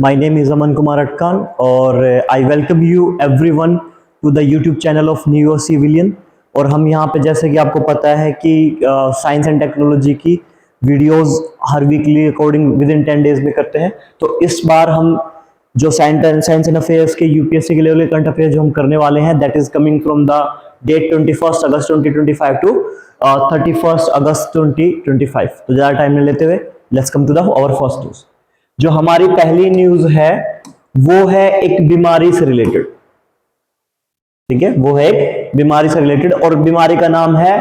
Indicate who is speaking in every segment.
Speaker 1: my name is Aman Kumar Atkan और I welcome you everyone to the YouTube channel of Neo Civilian। और हम यहाँ पे जैसे कि आपको पता है कि साइंस एंड टेक्नोलॉजी की वीडियोस हर weekly according within 10 days में करते हैं। तो इस बार हम जो साइंस एंड अफेयर्स के यूपीएससी के लेवल के करंट अफेयर जो हम करने वाले हैं that is coming from the date 21 August 2025 to 31 August 2025। तो ज़्यादा टाइम नहीं लेते हुए let's come to the our first news. जो हमारी पहली न्यूज है वो है एक बीमारी से रिलेटेड, ठीक है, वो है एक बीमारी से रिलेटेड और बीमारी का नाम है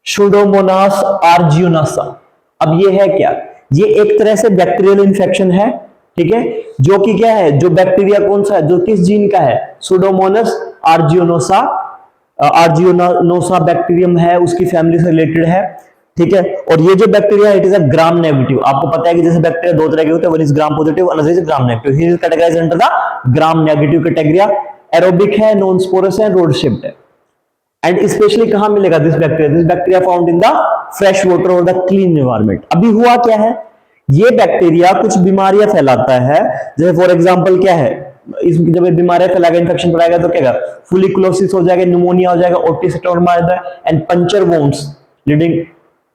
Speaker 1: सुडोमोनास आर्जियोनासा। अब ये है क्या? ये एक तरह से बैक्टीरियल इन्फेक्शन है, ठीक है, जो कि क्या है, जो बैक्टीरिया कौन सा है, जो किस जीन का है, सुडोमोनास आर्जियोनोसा। आर्जियोनोसा बैक्टीरियम है, उसकी फैमिली से रिलेटेड है, ठीक है। और ये जो bacteria it is a gram negative. आपको पता है कि जैसे बैक्टीरिया दो तरह के होते हैं, one is gram positive, another is gram negative. He is categorised under the gram negative category. Aerobic है, नॉन स्पोरस है, रोड शेप्ड है। एंड स्पेशली कहां मिलेगा this bacteria? This bacteria found in the fresh water और the clean environment. अभी हुआ क्या है, ये बैक्टीरिया कुछ बीमारियां फैलाता है। जैसे फॉर एग्जांपल क्या है, जब बीमारियां फैलाएगा, इन्फेक्शन फैलाएगा तो क्या होगा, फुलिकुलोसिस हो जाएगा, निमोनिया हो जाएगा, Otis and puncture wounds leading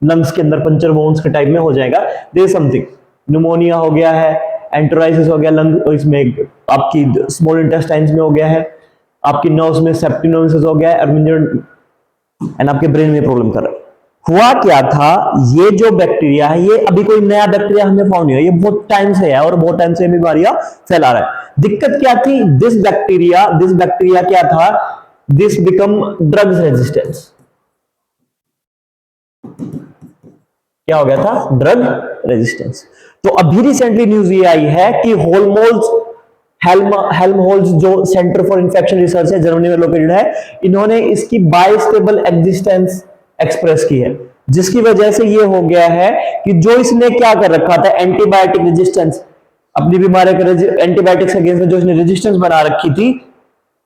Speaker 1: lungs के अंदर पंचर वोन्स के टाइप में हो जाएगा। देयर समथिंग निमोनिया हो गया है, एंटराइसिस हो गया लंग इसमें, आपकी स्मॉल इंटेस्टाइन्स में हो गया है, आपकी नर्व्स में सेप्टिनोसिस हो गया है, एंड आपके ब्रेन में प्रॉब्लम कर रहा है। हुआ क्या था, ये जो बैक्टीरिया है ये अभी कोई नया बैक्टीरिया हमें फाउंड नहीं हुआ, ये बहुत टाइम से है और बहुत टाइम से बीमारियां फैला रहा है। दिक्कत क्या थी, दिस बैक्टीरिया क्या था, दिस बिकम ड्रग्स रेजिस्टेंस। क्या हो गया था? Drug resistance. तो अभी रिसेंटली न्यूज ये आई है कि हेल्महोल्ट्ज जो सेंटर फॉर इंफेक्शन रिसर्च है, जर्मनी में लोकेटेड है, इन्होंने इसकी बायस्टेबल एग्जिस्टेंस एक्सप्रेस की है, जिसकी वजह से ये हो गया है कि जो इसने क्या कर रखा था, एंटीबायोटिक रेजिस्टेंस, अपनी बीमारी के एंटीबायोटिक्स के अगेंस्ट में जो इसने रेजिस्टेंस बना रखी थी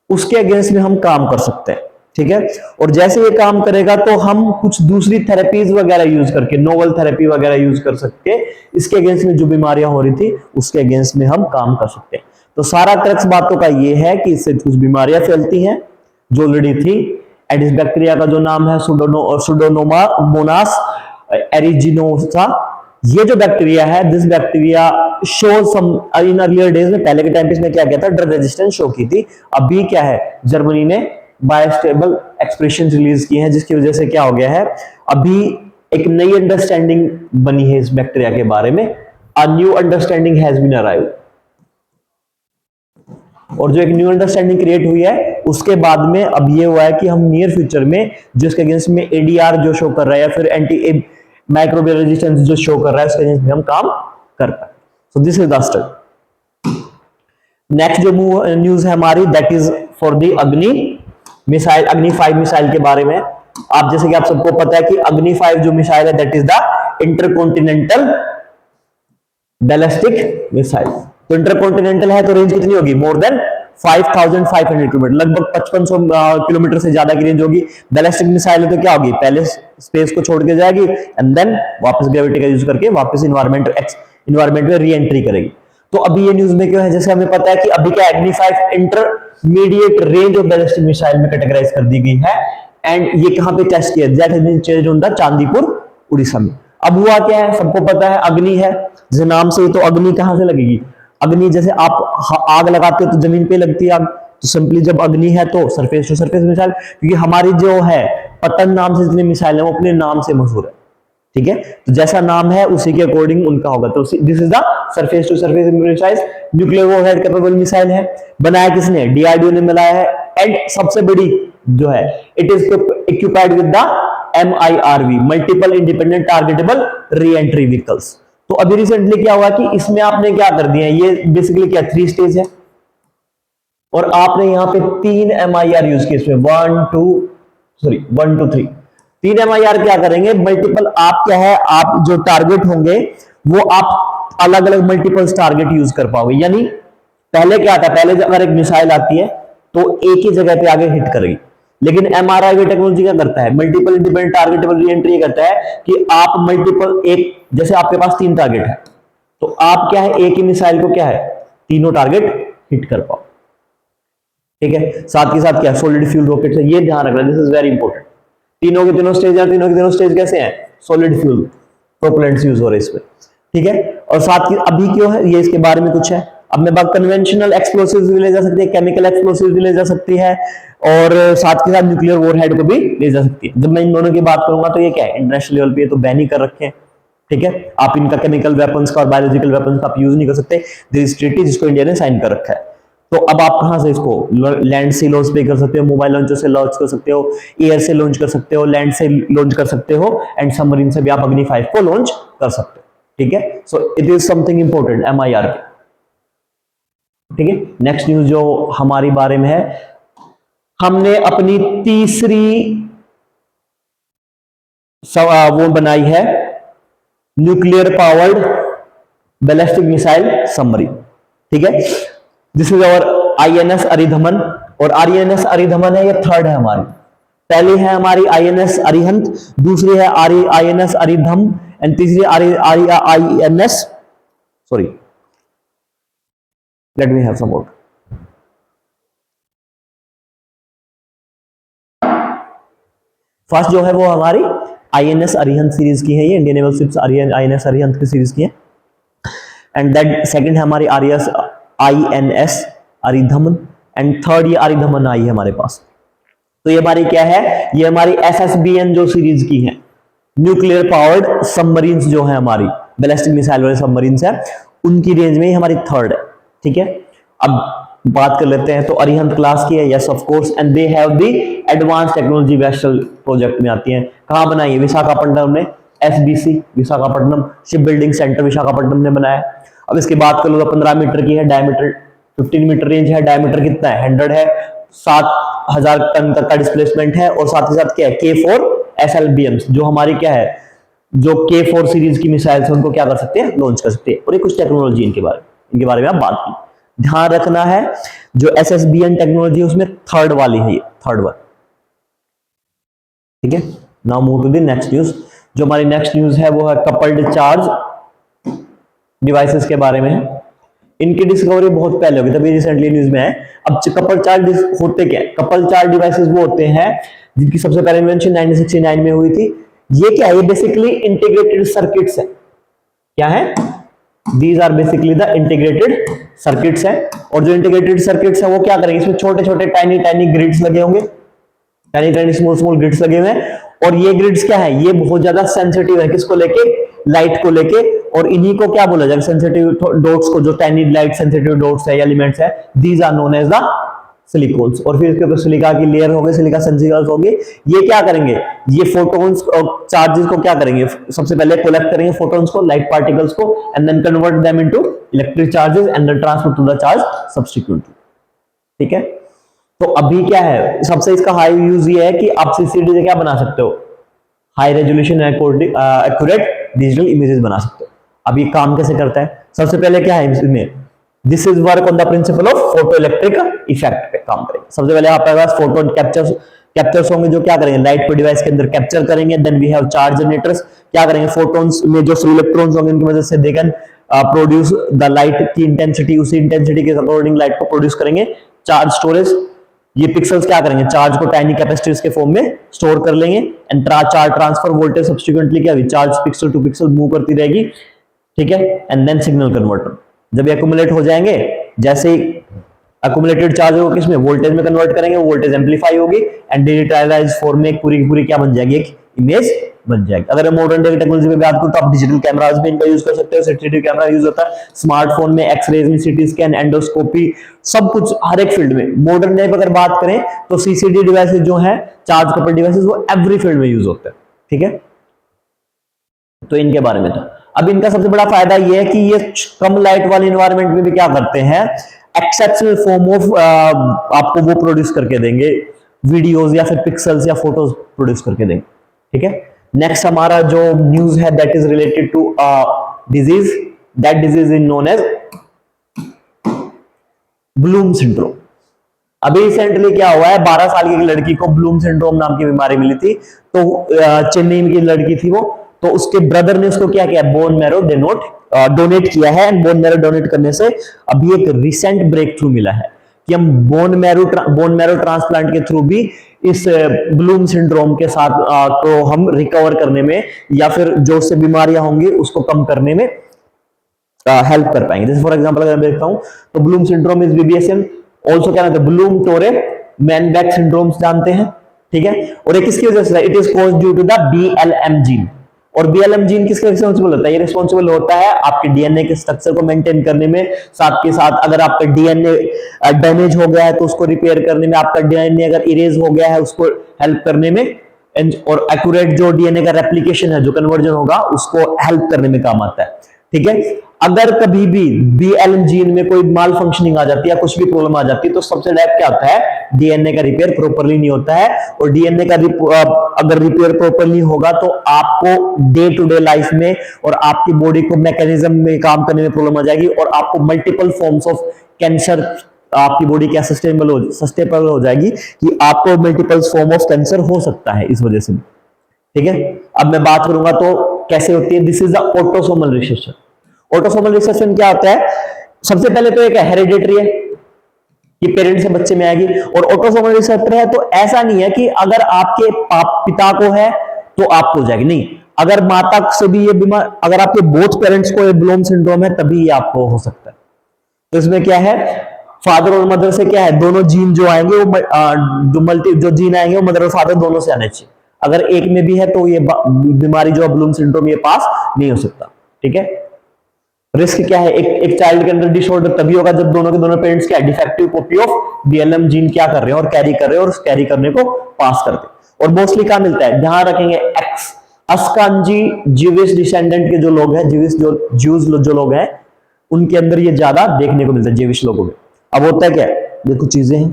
Speaker 1: उसके अगेंस्ट में हम काम कर सकते हैं, ठीक है। और जैसे ये काम करेगा तो हम कुछ दूसरी थेरेपीज वगैरह यूज करके, नोवल थेरेपी वगैरह यूज कर सकते हैं, इसके अगेंस्ट में जो बीमारियां हो रही थी उसके अगेंस्ट में हम काम कर सकते हैं। तो सारा क्रक्स बातों का ये है कि इससे कुछ बीमारियां फैलती हैं जो ऑलरेडी थी। एंड इस बैक्टीरिया का जो नाम है सुडोमोनास एरिजिनोसा। ये जो बैक्टीरिया है, this bacteria show some in earlier days में, पहले के टाइम पे इसने क्या किया था, ड्रग रेजिस्टेंस शो की थी। अभी क्या है, जर्मनी ने बायोस्टेबल एक्सप्रेशन रिलीज किए हैं, जिसकी वजह से क्या हो गया है, अभी एक नई अंडरस्टैंडिंग बनी है इस बैक्टीरिया के बारे में। A new understanding has been arrived. और जो एक न्यू अंडरस्टैंडिंग क्रिएट हुई है उसके बाद में अब ये हुआ है कि हम नियर फ्यूचर में जो इसके अगेंस्ट में एडीआर जो शो कर रहा है या फिर एंटी माइक्रोबियल रेजिस्टेंस जो शो कर रहा है उसके अगेंस्ट में हम काम कर पाए। So this is the study. Next जो न्यूज है हमारी दैट इज फॉर द अग्नि मिसाइल, अग्नि 5 मिसाइल के बारे में। आप जैसे कि आप सबको पता है कि अग्नि 5 जो मिसाइल है that is the intercontinental ballistic missile. तो इंटरकॉन्टिनेंटल है तो रेंज कितनी होगी, मोर देन 5500 किलोमीटर, लगभग 5500 किलोमीटर से ज्यादा की रेंज होगी। बैलिस्टिक मिसाइल है तो क्या होगी, पहले स्पेस को छोड़ के जाएगी एंड देन वापस ग्रेविटी का यूज करके वापस इन्वायरमेंट में री एंट्री करेगी। तो अभी ये न्यूज में क्यों है, जैसे हमें पता है कि अभी क्या अग्नि 5 intermediate range of ballistic missile में कैटेगराइज कर दी गई है। एंड ये कहां पे टेस्ट किया, that has been changed on the Chandipur Odisha में। अब हुआ क्या है, सबको पता है अग्नि है, जैसे नाम से तो अग्नि कहां से लगेगी, अग्नि जैसे आप आग लगाते हो तो जमीन पे लगती है आग, तो सिंपली जब अग्नि है तो सरफेस टू सरफेस मिसाइल, क्योंकि हमारी जो है पतन नाम से जितनी मिसाइल है वो अपने नाम से मशहूर है, ठीक है। तो जैसा नाम है उसी के अकॉर्डिंग उनका होगा। तो this is the surface to surface missile, nuclear warhead capable missile है। बनाया किसने, डीआरडीओ ने बनाया है। एंड सबसे बड़ी जो है it is equipped with the MIRV, multiple independent targetable re entry vehicles. तो अभी रिसेंटली क्या हुआ कि इसमें आपने क्या कर दिया, ये बेसिकली क्या 3 स्टेज है और आपने यहां पे 3 MIR यूज किए इसमें, 1 2 3 3 MIR क्या करेंगे, मल्टीपल आप क्या है, आप जो टारगेट होंगे वो आप अलग अलग मल्टीपल टारगेट यूज कर पाओगे। यानी पहले क्या था, पहले अगर एक मिसाइल आती है तो एक ही जगह पे आगे हिट करेगी, लेकिन MRIV टेक्नोलॉजी क्या करता है, multiple independent targetable re entry करता है कि आप मल्टीपल, एक जैसे आपके पास 3 टारगेट है तो आप क्या है, एक ही मिसाइल को क्या है तीनों टारगेट हिट कर पाओ। ठीक है, साथ के साथ क्या सॉलिड फ्यूल रॉकेट है, ये ध्यान रखना, दिस इज वेरी इंपॉर्टेंट। तीनों के तीनों स्टेज है, तीनों के तीनों स्टेज कैसे हैं, सॉलिड फ्यूल प्रोपेलेंट्स यूज हो रहे हैं इसमें। ठीक है, और साथ की अभी क्यों है ये, इसके बारे में कुछ है। अब मैं बात कन्वेंशनल एक्सप्लोसिव्स भी ले जा सकती है, केमिकल एक्सप्लोसिव्स भी ले जा सकती है, और साथ के साथ न्यूक्लियर वॉरहेड को भी ले जा सकती है। जब मैं इन दोनों की बात करूंगा तो ये क्या है, इंटरनेशनल लेवल पे ये तो बैन ही कर रखे हैं। ठीक है, आप इनका केमिकल वेपन्स का और बायोलॉजिकल वेपन्स का आप यूज नहीं कर सकते, देयर इज ट्रीटी जिसको इंडिया ने साइन कर रखा है। तो अब आप कहां से इसको लैंड से लॉन्च पे कर सकते हो, मोबाइल लॉन्चर से लॉन्च कर सकते हो, एयर से लॉन्च कर सकते हो, लैंड से लॉन्च कर सकते हो, एंड सबमरीन से भी आप अग्नि 5 को लॉन्च कर सकते हो। ठीक है, so it is something important MIR। ठीक है, नेक्स्ट न्यूज जो हमारी बारे में है, हमने अपनी तीसरी वो बनाई है nuclear powered ballistic missile submarine. ठीक है, this is our INS Aridhaman, और INS अरिधमन है, ये थर्ड है हमारी। पहली है हमारी INS अरिहंत, दूसरी है INS अरिधम, एंड तीसरी INS, sorry let me have some work. First जो है वो हमारी INS अरिहंत सीरीज की है, ये Indian naval ships INS Arihant की सीरीज की है। एंड दैट सेकंड है हमारी INS अरिधमन, एंड थर्ड ये अरिधमन आई है हमारे पास। तो ये हमारी क्या है, ये हमारी SSBN जो सीरीज की है, न्यूक्लियर पावर्ड सबमरीन्स जो है हमारी बैलिस्टिक मिसाइल वाले सबमरीन्स है, उनकी रेंज में हमारी थर्ड है। ठीक है, अब बात कर लेते हैं, तो अरिहंत क्लास की है, yes of course, and they have the advance technology vessel project में आती है। कहां बनाई है, विशाखापट्टनम में, SBC Visakhapatnam ship building centre Visakhapatnam ने बनाया। अब इसकी बात कर लो तो 15 मीटर की है, डायमीटर 15 मीटर रेंज है, डायमीटर कितना है 100 है, 7000 टन तक का डिस्प्लेसमेंट है, और साथ ही साथ क्या है K4 SLBMs जो हमारी क्या है, जो K4 सीरीज की मिसाइल्स है उनको क्या कर सकते हैं, लॉन्च कर सकते हैं। और ये कुछ टेक्नोलॉजी इनके बारे में आप बात की, ध्यान रखना है जो SSBN टेक्नोलॉजी उसमें थर्ड वाली है, ये थर्ड वन। ठीक है, now move to the next news. जो हमारी नेक्स्ट न्यूज है वो है कपल्ड चार्ज डिवाइसेस के बारे में है। इनकी डिस्कवरी बहुत पहले होगी, तभी रिसेंटली न्यूज में है। अब कपल चार्ज होते क्या है, कपल चार्ज डिवाइसेस वो होते हैं जिनकी सबसे पहले इन्वेंशन 1969 में हुई थी। ये क्या है, ये बेसिकली इंटीग्रेटेड सर्किट्स है। क्या है, these are basically the integrated circuits है, और जो इंटीग्रेटेड सर्किट्स है वो क्या करेंगे, इसमें छोटे छोटे टाइनी टाइनी ग्रिड्स लगे होंगे, tiny tiny small small grids लगे हुए हैं, और ये ग्रिड्स क्या है, ये बहुत ज्यादा सेंसिटिव है, किसको लेके, लाइट को लेके, और इन्हीं को क्या बोला जाएगा, सेंसिटिव डॉट्स को, जो टाइनी लाइट सेंसिटिव डॉट्स है या एलिमेंट्स है, these are known as the silicons. और फिर इसके ऊपर सिलिका की लेयर होगी, सिलिका सेंसिकल्स होंगे, ये क्या करेंगे, ये फोटॉन्स और चार्जेस को क्या करेंगे, सबसे पहले कलेक्ट करेंगे फोटॉन्स को, लाइट पार्टिकल्स को, and then convert them into electric charges and then transfer to the charge substitute. ठीक है, तो अभी क्या है, सबसे इसका हाई यूज ये है कि आप CCD से क्या बना सकते हो, high resolution accurate digital images बना सकते हो। अब ये काम कैसे करता है, सबसे पहले क्या है इसमें, this is work on the principle of photo electric effect पे काम करेंगे। सबसे पहले आपके पास फोटो कैप्चर्स होंगे जो क्या करेंगे, लाइट को डिवाइस के अंदर कैप्चर करेंगे। Then we have charge generators, क्या करेंगे, फोटोन्स में जो फ्री इलेक्ट्रॉन्स होंगे उनकी वजह से they can produce the light की इंटेंसिटी, उसी इंटेंसिटी के अकॉर्डिंग लाइट को प्रोड्यूस करेंगे। चार्ज स्टोरेज, ये पिक्सेल्स क्या करेंगे, चार्ज को टाइनी कैपेसिटर्स के फॉर्म में स्टोर कर लेंगे, and charge transfer voltage subsequently क्या होगी, charge pixel to pixel move करती रहेगी। ठीक है, एंड देन सिग्नल कन्वर्टर, जब ये एक्यूमुलेट हो जाएंगे, जैसे एक्यूमुलेटेड चार्ज होगा किसमें, वोल्टेज में कन्वर्ट करेंगे, वोल्टेज एम्पलीफाई होगी, एंड डिजिटलाइज्ड फॉर्म में पूरी की पूरी क्या बन जाएगी, एक इमेज बन जाएगी। अगर मॉडर्न डे की टेक्नोलॉजी में बात करूं तो आप डिजिटल कैमरास भी इनका यूज कर सकते हो, सिटीटीवी कैमरा यूज होता है, स्मार्टफोन में एक्सरेज में सीटी स्कैन, एंडोस्कोपी, सब कुछ हर एक फील्ड में। मॉडर्न डे पर अगर बात करें तो CCD डिवाइसेस जो है, चार्ज कपल्ड डिवाइसेस, वो एवरी फील्ड में यूज होते हैं। ठीक है, तो इनके बारे में था। अब इनका सबसे बड़ा फायदा ये है कि ये कम लाइट वाले एनवायरनमेंट में भी क्या करते हैं, एक्सेप्शनल फॉर्म ऑफ आपको वो प्रोड्यूस करके देंगे, वीडियोस या फिर पिक्सल्स या फोटोज प्रोड्यूस करके देंगे। ठीक है, नेक्स्ट हमारा जो न्यूज है that is related to disease, that disease is known as Bloom syndrome. अभी रिसेंटली क्या हुआ है, 12 साल की एक लड़की को ब्लूम सिंड्रोम नाम की बीमारी मिली थी। तो चेन्नई की लड़की थी वो, तो उसके ब्रदर ने उसको क्या किया, बोन मैरो डोनेट किया है। एंड बोन मैरो डोनेट करने से अभी एक रिसेंट ब्रेक थ्रू मिला है कि हम बोन मैरो ट्रांसप्लांट के थ्रू भी इस ब्लूम सिंड्रोम के साथ को हम रिकवर करने में या फिर जो उससे बीमारियां होंगी उसको कम करने में हेल्प कर पाएंगे। जैसे फॉर एग्जांपल अगर मैं देखता हूं तो Bloom syndrome is BBSM, also क्या नाम है, ब्लूम टोरे मैनबैक सिंड्रोम जानते हैं, ठीक है। और ये किसकी वजह से, it is caused due to the BLM gene. और बीएलएम जीन किसके रिस्पॉन्सिबल होता है, ये रिस्पॉन्सिबल होता है आपके डीएनए के स्ट्रक्चर को मेंटेन करने में, साथ के साथ अगर आपका डीएनए डैमेज हो गया है तो उसको रिपेयर करने में, आपका डीएनए अगर इरेज हो गया है उसको हेल्प करने में, और एक्यूरेट जो डीएनए का रेप्लिकेशन है, जो कन्वर्जन होगा, उसको हेल्प करने में काम आता है, ठीक है। अगर कभी भी बीएलएम जीन में कोई माल फंक्शनिंग आ जाती है या कुछ भी प्रॉब्लम आ जाती है तो सबसे डायरेक्ट क्या होता है, डीएनए का रिपेयर प्रॉपरली नहीं होता है। और डीएनए का अगर रिपेयर प्रॉपरली होगा तो आपको डे टू डे लाइफ में और आपकी बॉडी को मैकेनिज्म में काम करने में प्रॉब्लम आ जाएगी और आपको मल्टीपल फॉर्म्स ऑफ कैंसर, आपकी बॉडी क्या सस्टेनेबल हो जाएगी कि आपको मल्टीपल फॉर्म ऑफ कैंसर हो सकता है इस वजह से, ठीक है। अब मैं बात करूंगा तो कैसे होती है, this is the autosomal recession. Autosomal recession क्या होता है, सबसे पहले तो एक हेरिडिटरी है कि पेरेंट्स से बच्चे में आएगी, और ऑटोसोमल रिसेप्टर है तो ऐसा नहीं है कि अगर आपके पिता को है तो आपको हो जाएगी, नहीं, अगर माता से भी ये बीमार, अगर आपके बोथ पेरेंट्स को ये ब्लूम सिंड्रोम है तभी ये आपको हो सकता है। तो इसमें क्या है, फादर और मदर से क्या है, दोनों जीन जो आएंगे वो जो जीन आएंगे वो मदर और फादर दोनों से आने चाहिए। अगर एक में भी है तो ये बीमारी जो ब्लूम सिंड्रोम ये पास नहीं हो सकता, ठीक है। रिस्क क्या है, एक चाइल्ड के अंदर डिसऑर्डर तभी होगा जब दोनों के दोनों पेरेंट्स क्या defective copy of BLM gene क्या कर रहे हैं और कैरी कर रहे हैं और कैरी करने को पास करते हैं। और मोस्टली क्या मिलता है, ध्यान रखेंगे, एक्स अस्कांजी जीविश डिसेंडेंट के जो लोग हैं, ज्यूज जो लोग हैं, उनके अंदर ये ज्यादा देखने को मिलता है, जीविश लोगों में। अब होता है क्या, ये कुछ चीजें हैं,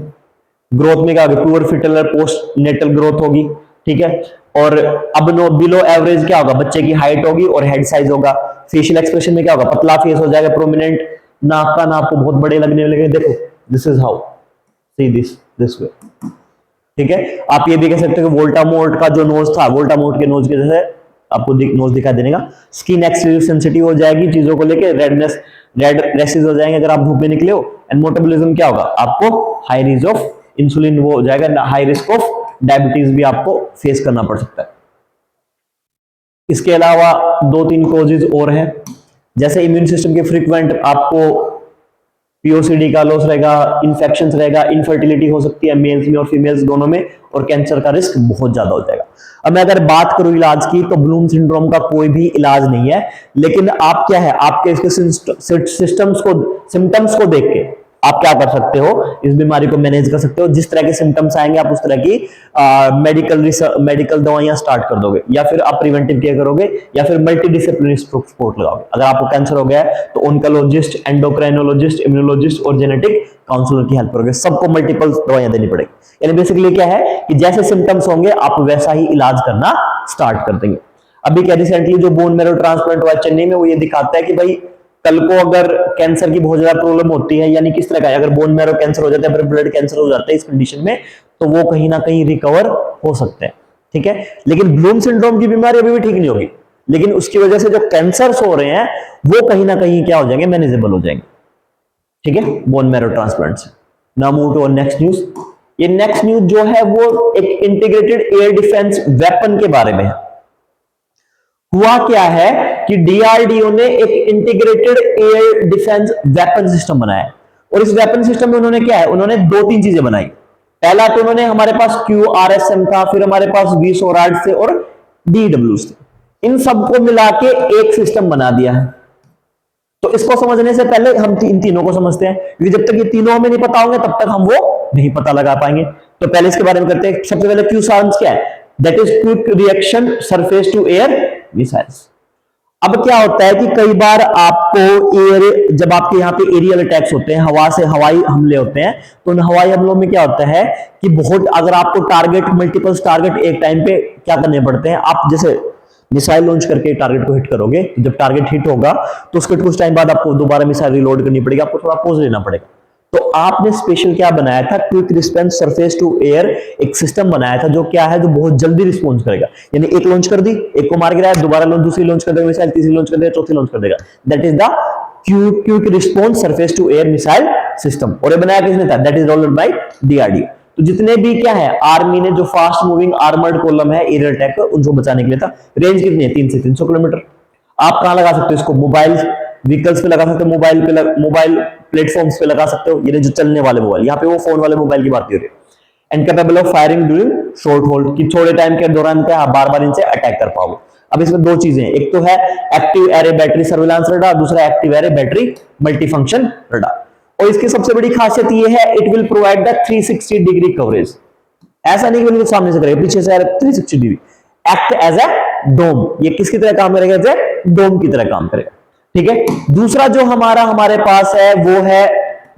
Speaker 1: ग्रोथ में क्या होगा, प्योर फिटल और पोस्ट नेटल ग्रोथ होगी, ठीक है। और अब बिलो एवरेज क्या होगा, बच्चे की हाइट होगी और हेड साइज होगा। फेशियल एक्सप्रेशन में क्या होगा, पतला फेस हो जाएगा, प्रोमिनेंट नाक का नाक को बहुत बड़े लगने लगेंगे, देखो this is how see this way, ठीक है। आप ये भी कह सकते हो कि वोल्टामोर्ट का जो नोज था, वोल्टामोर्ट के नोज के जैसे आपको नोज दिखा देने का। स्किन एक्सट्रीम सेंसिटिव हो जाएगी चीजों को लेके, रेड रैशेस हो जाएंगे अगर आप धूप में निकले हो। एंड मेटाबॉलिज्म क्या होगा, आपको हाई रिस्क ऑफ इंसुलिन वो हो जाएगा, हाई रिस्क ऑफ डायबिटीज भी आपको फेस करना पड़ सकता है। इसके अलावा 2-3 कॉजेज और हैं, जैसे इम्यून सिस्टम के फ्रीक्वेंट आपको पीओसीडी का लॉस रहेगा, इन्फेक्शंस रहेगा, इनफर्टिलिटी हो सकती है मेल्स में और फीमेल्स दोनों में, और कैंसर का रिस्क बहुत ज्यादा हो जाएगा। अब मैं अगर बात करूं इलाज की तो ब्लूम सिंड्रोम का कोई भी इलाज नहीं है, लेकिन आप क्या है, आपके इसके सिम्टम्स को देख के आप क्या कर सकते हो, इस बीमारी को मैनेज कर सकते हो। जिस तरह के सिम्टम्स आएंगे आप उस तरह की मेडिकल दवाइयां स्टार्ट कर दोगे, या फिर आप प्रिवेंटिव केयर करोगे, या फिर मल्टी डिसिप्लिनरी सपोर्ट लगाओगे। अगर आपको कैंसर हो गया है तो ऑन्कोलॉजिस्ट, एंडोक्राइनोलॉजिस्ट, इम्यूनोलॉजिस्ट और जेनेटिक काउंसलर की हेल्प करोगे। सबको मल्टीपल दवाइयां देनी पड़ेगी। यानी बेसिकली क्या है कि जैसे सिम्टम्स होंगे आप वैसा ही इलाज करना स्टार्ट कर देंगे। अभी क्या रिसेंटली जो बोन मैरो ट्रांसप्लांट हुआ चेन्नई में, वो ये दिखाता है कि भाई कल को अगर कैंसर की बहुत ज्यादा प्रॉब्लम होती है, यानी किस तरह का, अगर बोन मैरो कैंसर हो जाता है, ब्लड कैंसर हो जाता है इस कंडीशन में, तो वो कहीं ना कहीं रिकवर हो सकते हैं, ठीक है। लेकिन ब्लूम सिंड्रोम की बीमारी अभी भी ठीक नहीं होगी, लेकिन उसकी वजह से जो कैंसर्स हो रहे हैं वो कहीं ना कहीं क्या हो जाएंगे, मैनेजेबल हो जाएंगे, ठीक है, बोन मैरो ट्रांसप्लांट से। Now move to next news. ये नेक्स्ट न्यूज जो है वो एक इंटीग्रेटेड एयर डिफेंस वेपन के बारे में है। हुआ क्या है कि डीआरडीओ ने एक integrated air defence weapon system बनाया, और इस वेपन सिस्टम में उन्होंने क्या है, उन्होंने 2-3 चीजें बनाई। पहला तो उन्होंने, हमारे पास QRSM था, फिर हमारे पास VSORAD थे और DWS थे, इन सबको मिला के एक सिस्टम बना दिया है। तो इसको समझने से पहले हम इन तीनों को समझते हैं, क्योंकि जब तक ये तीनों हमें नहीं पता होंगे तब तक हम वो नहीं पता लगा पाएंगे। तो पहले इसके बारे में करते हैं। सबसे पहले QSARMS क्या है, that is quick reaction surface to air missiles. अब क्या होता है कि कई बार आपको जब आपके यहाँ पे एरियल अटैक्स होते हैं, हवा से हवाई हमले होते हैं, तो उन हवाई हमलों में क्या होता है कि अगर आपको मल्टीपल टारगेट एक टाइम पे क्या करने पड़ते हैं, आप जैसे मिसाइल लॉन्च करके टारगेट को हिट करोगे, जब टारगेट हिट होगा तो उसके कुछ टाइम बाद आपको दोबारा मिसाइल रिलोड करनी पड़ेगी, आपको थोड़ा पॉज लेना पड़ेगा। तो आपने स्पेशल क्या बनाया था, quick response surface to air एक सिस्टम बनाया था जो क्या है, जो बहुत जल्दी रिस्पॉन्स करेगा। यानी एक लॉन्च कर दी, एक को मार गिराया, दोबारा लॉन्च, दूसरी लॉन्च कर देगा मिसाइल, तीसरी लॉन्च कर देगा, चौथी लॉन्च कर देगा। That is the quick response surface to air missile system. और ये बनाया किसने था, that is developed by DRDO. तो जितने भी क्या है आर्मी ने जो फास्ट मूविंग आर्मर्ड कॉलम है एरियल अटैक उनको बचाने के लिए था। रेंज कितनी है, 3 से 300 किलोमीटर। आप कहां लगा सकते हो इसको, मोबाइल व्हीकल्स पे लगा सकते हो, मोबाइल पे मोबाइल प्लेटफॉर्म्स पे लगा सकते हो, ये जो चलने वाले मोबाइल, यहाँ पे वो फोन वाले मोबाइल की बात हो रही है। And capable of firing during short hold, कि थोड़े टाइम के दौरान क्या बार बार इनसे अटैक कर पाओगे। अब इसमें दो चीजें हैं, एक तो है active array battery surveillance radar, दूसरा active array battery multifunction radar. और इसकी सबसे बड़ी खासियत ये है, it will provide the 360 degree coverage. ऐसा नहीं कि बिल्कुल सामने से करेगा, पीछे से 360 डिग्री। एक्ट एज ए डोम, ये किसकी तरह काम करेगा, एज डोम की तरह काम करेगा। ठीक है। दूसरा जो हमारे पास है वो है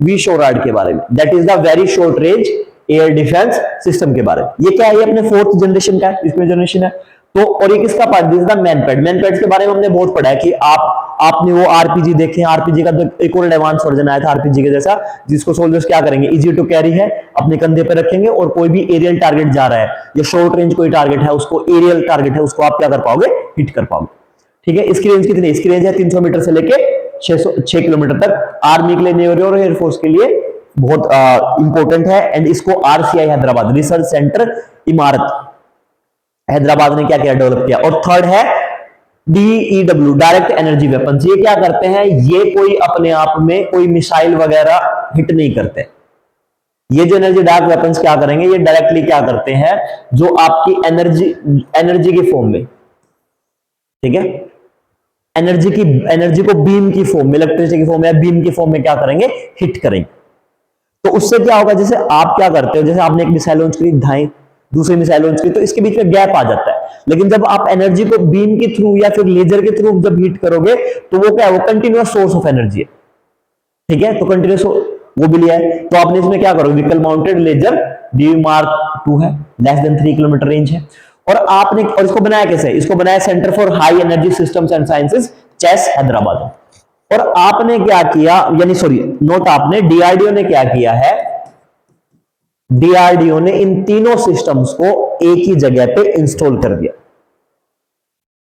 Speaker 1: वीशोराड के बारे में, that is the very short range air defence system के बारे में। ये क्या है, ये अपने 4th जनरेशन का है, इसमें जनरेशन है। तो और ये किसका part, this the MANPAD. MANPADS के बारे में हमने बहुत पढ़ा है कि आपने वो आरपीजी देखे, आरपीजी का तो एक और एडवांस वर्जन आया था आरपीजी के जैसा, जिसको सोल्जर्स क्या करेंगे, इजी टू कैरी है, अपने कंधे पे रखेंगे और कोई भी एरियल टारगेट जा रहा है या शॉर्ट रेंज कोई टारगेट है, उसको एरियल टारगेट है, उसको आप क्या कर पाओगे, हिट कर पाओगे। ठीक है। इसकी रेंज कितनी, इसकी रेंज है 300 मीटर से लेके 6 किलोमीटर तक। आर्मी के लिए, नेवी और एयरफोर्स के लिए बहुत इंपॉर्टेंट है। एंड इसको आरसीआई हैदराबाद रिसर्च सेंटर इमारत हैदराबाद ने क्या किया, डेवलप किया। और थर्ड है डीईडब्ल्यू, डायरेक्ट एनर्जी वेपन्स। ये क्या करते हैं, ये कोई अपने आप में कोई मिसाइल वगैरह हिट नहीं करते। ये जो एनर्जी डार्क वेपन्स क्या करेंगे, ये डायरेक्टली क्या करते हैं, जो आपकी एनर्जी की फॉर्म में, ठीक है, एनर्जी को बीम की फॉर्म में, इलेक्ट्रिसिटी की फॉर्म में, बीम की फॉर्म में क्या करेंगे, हिट करेंगे। तो उससे क्या होगा, जैसे आप क्या करते हो, जैसे आपने एक मिसाइल लॉन्च करी, धाई दूसरी मिसाइल लॉन्च की, तो इसके बीच में गैप आ जाता है। लेकिन जब आप एनर्जी को बीम के थ्रू या फिर लेजर के थ्रू जब हीट करोगे, तो वो क्या है, वो कंटिन्यूअस सोर्स ऑफ एनर्जी है। ठीक है। तो कंटिन्यूअस वो भी लिया है। तो आपने इसमें क्या करोगे, vehicle mounted laser D mark 2 है, लेस देन 3 किलोमीटर रेंज है। और आपने, और इसको बनाया कैसे, इसको बनाया centre for high energy systems and sciences, CHESS Hyderabad. और आपने क्या किया, यानी सॉरी नोट, आपने डीआरडीओ ने क्या किया है, डीआरडीओ ने इन तीनों सिस्टम्स को एक ही जगह पे इंस्टॉल कर दिया।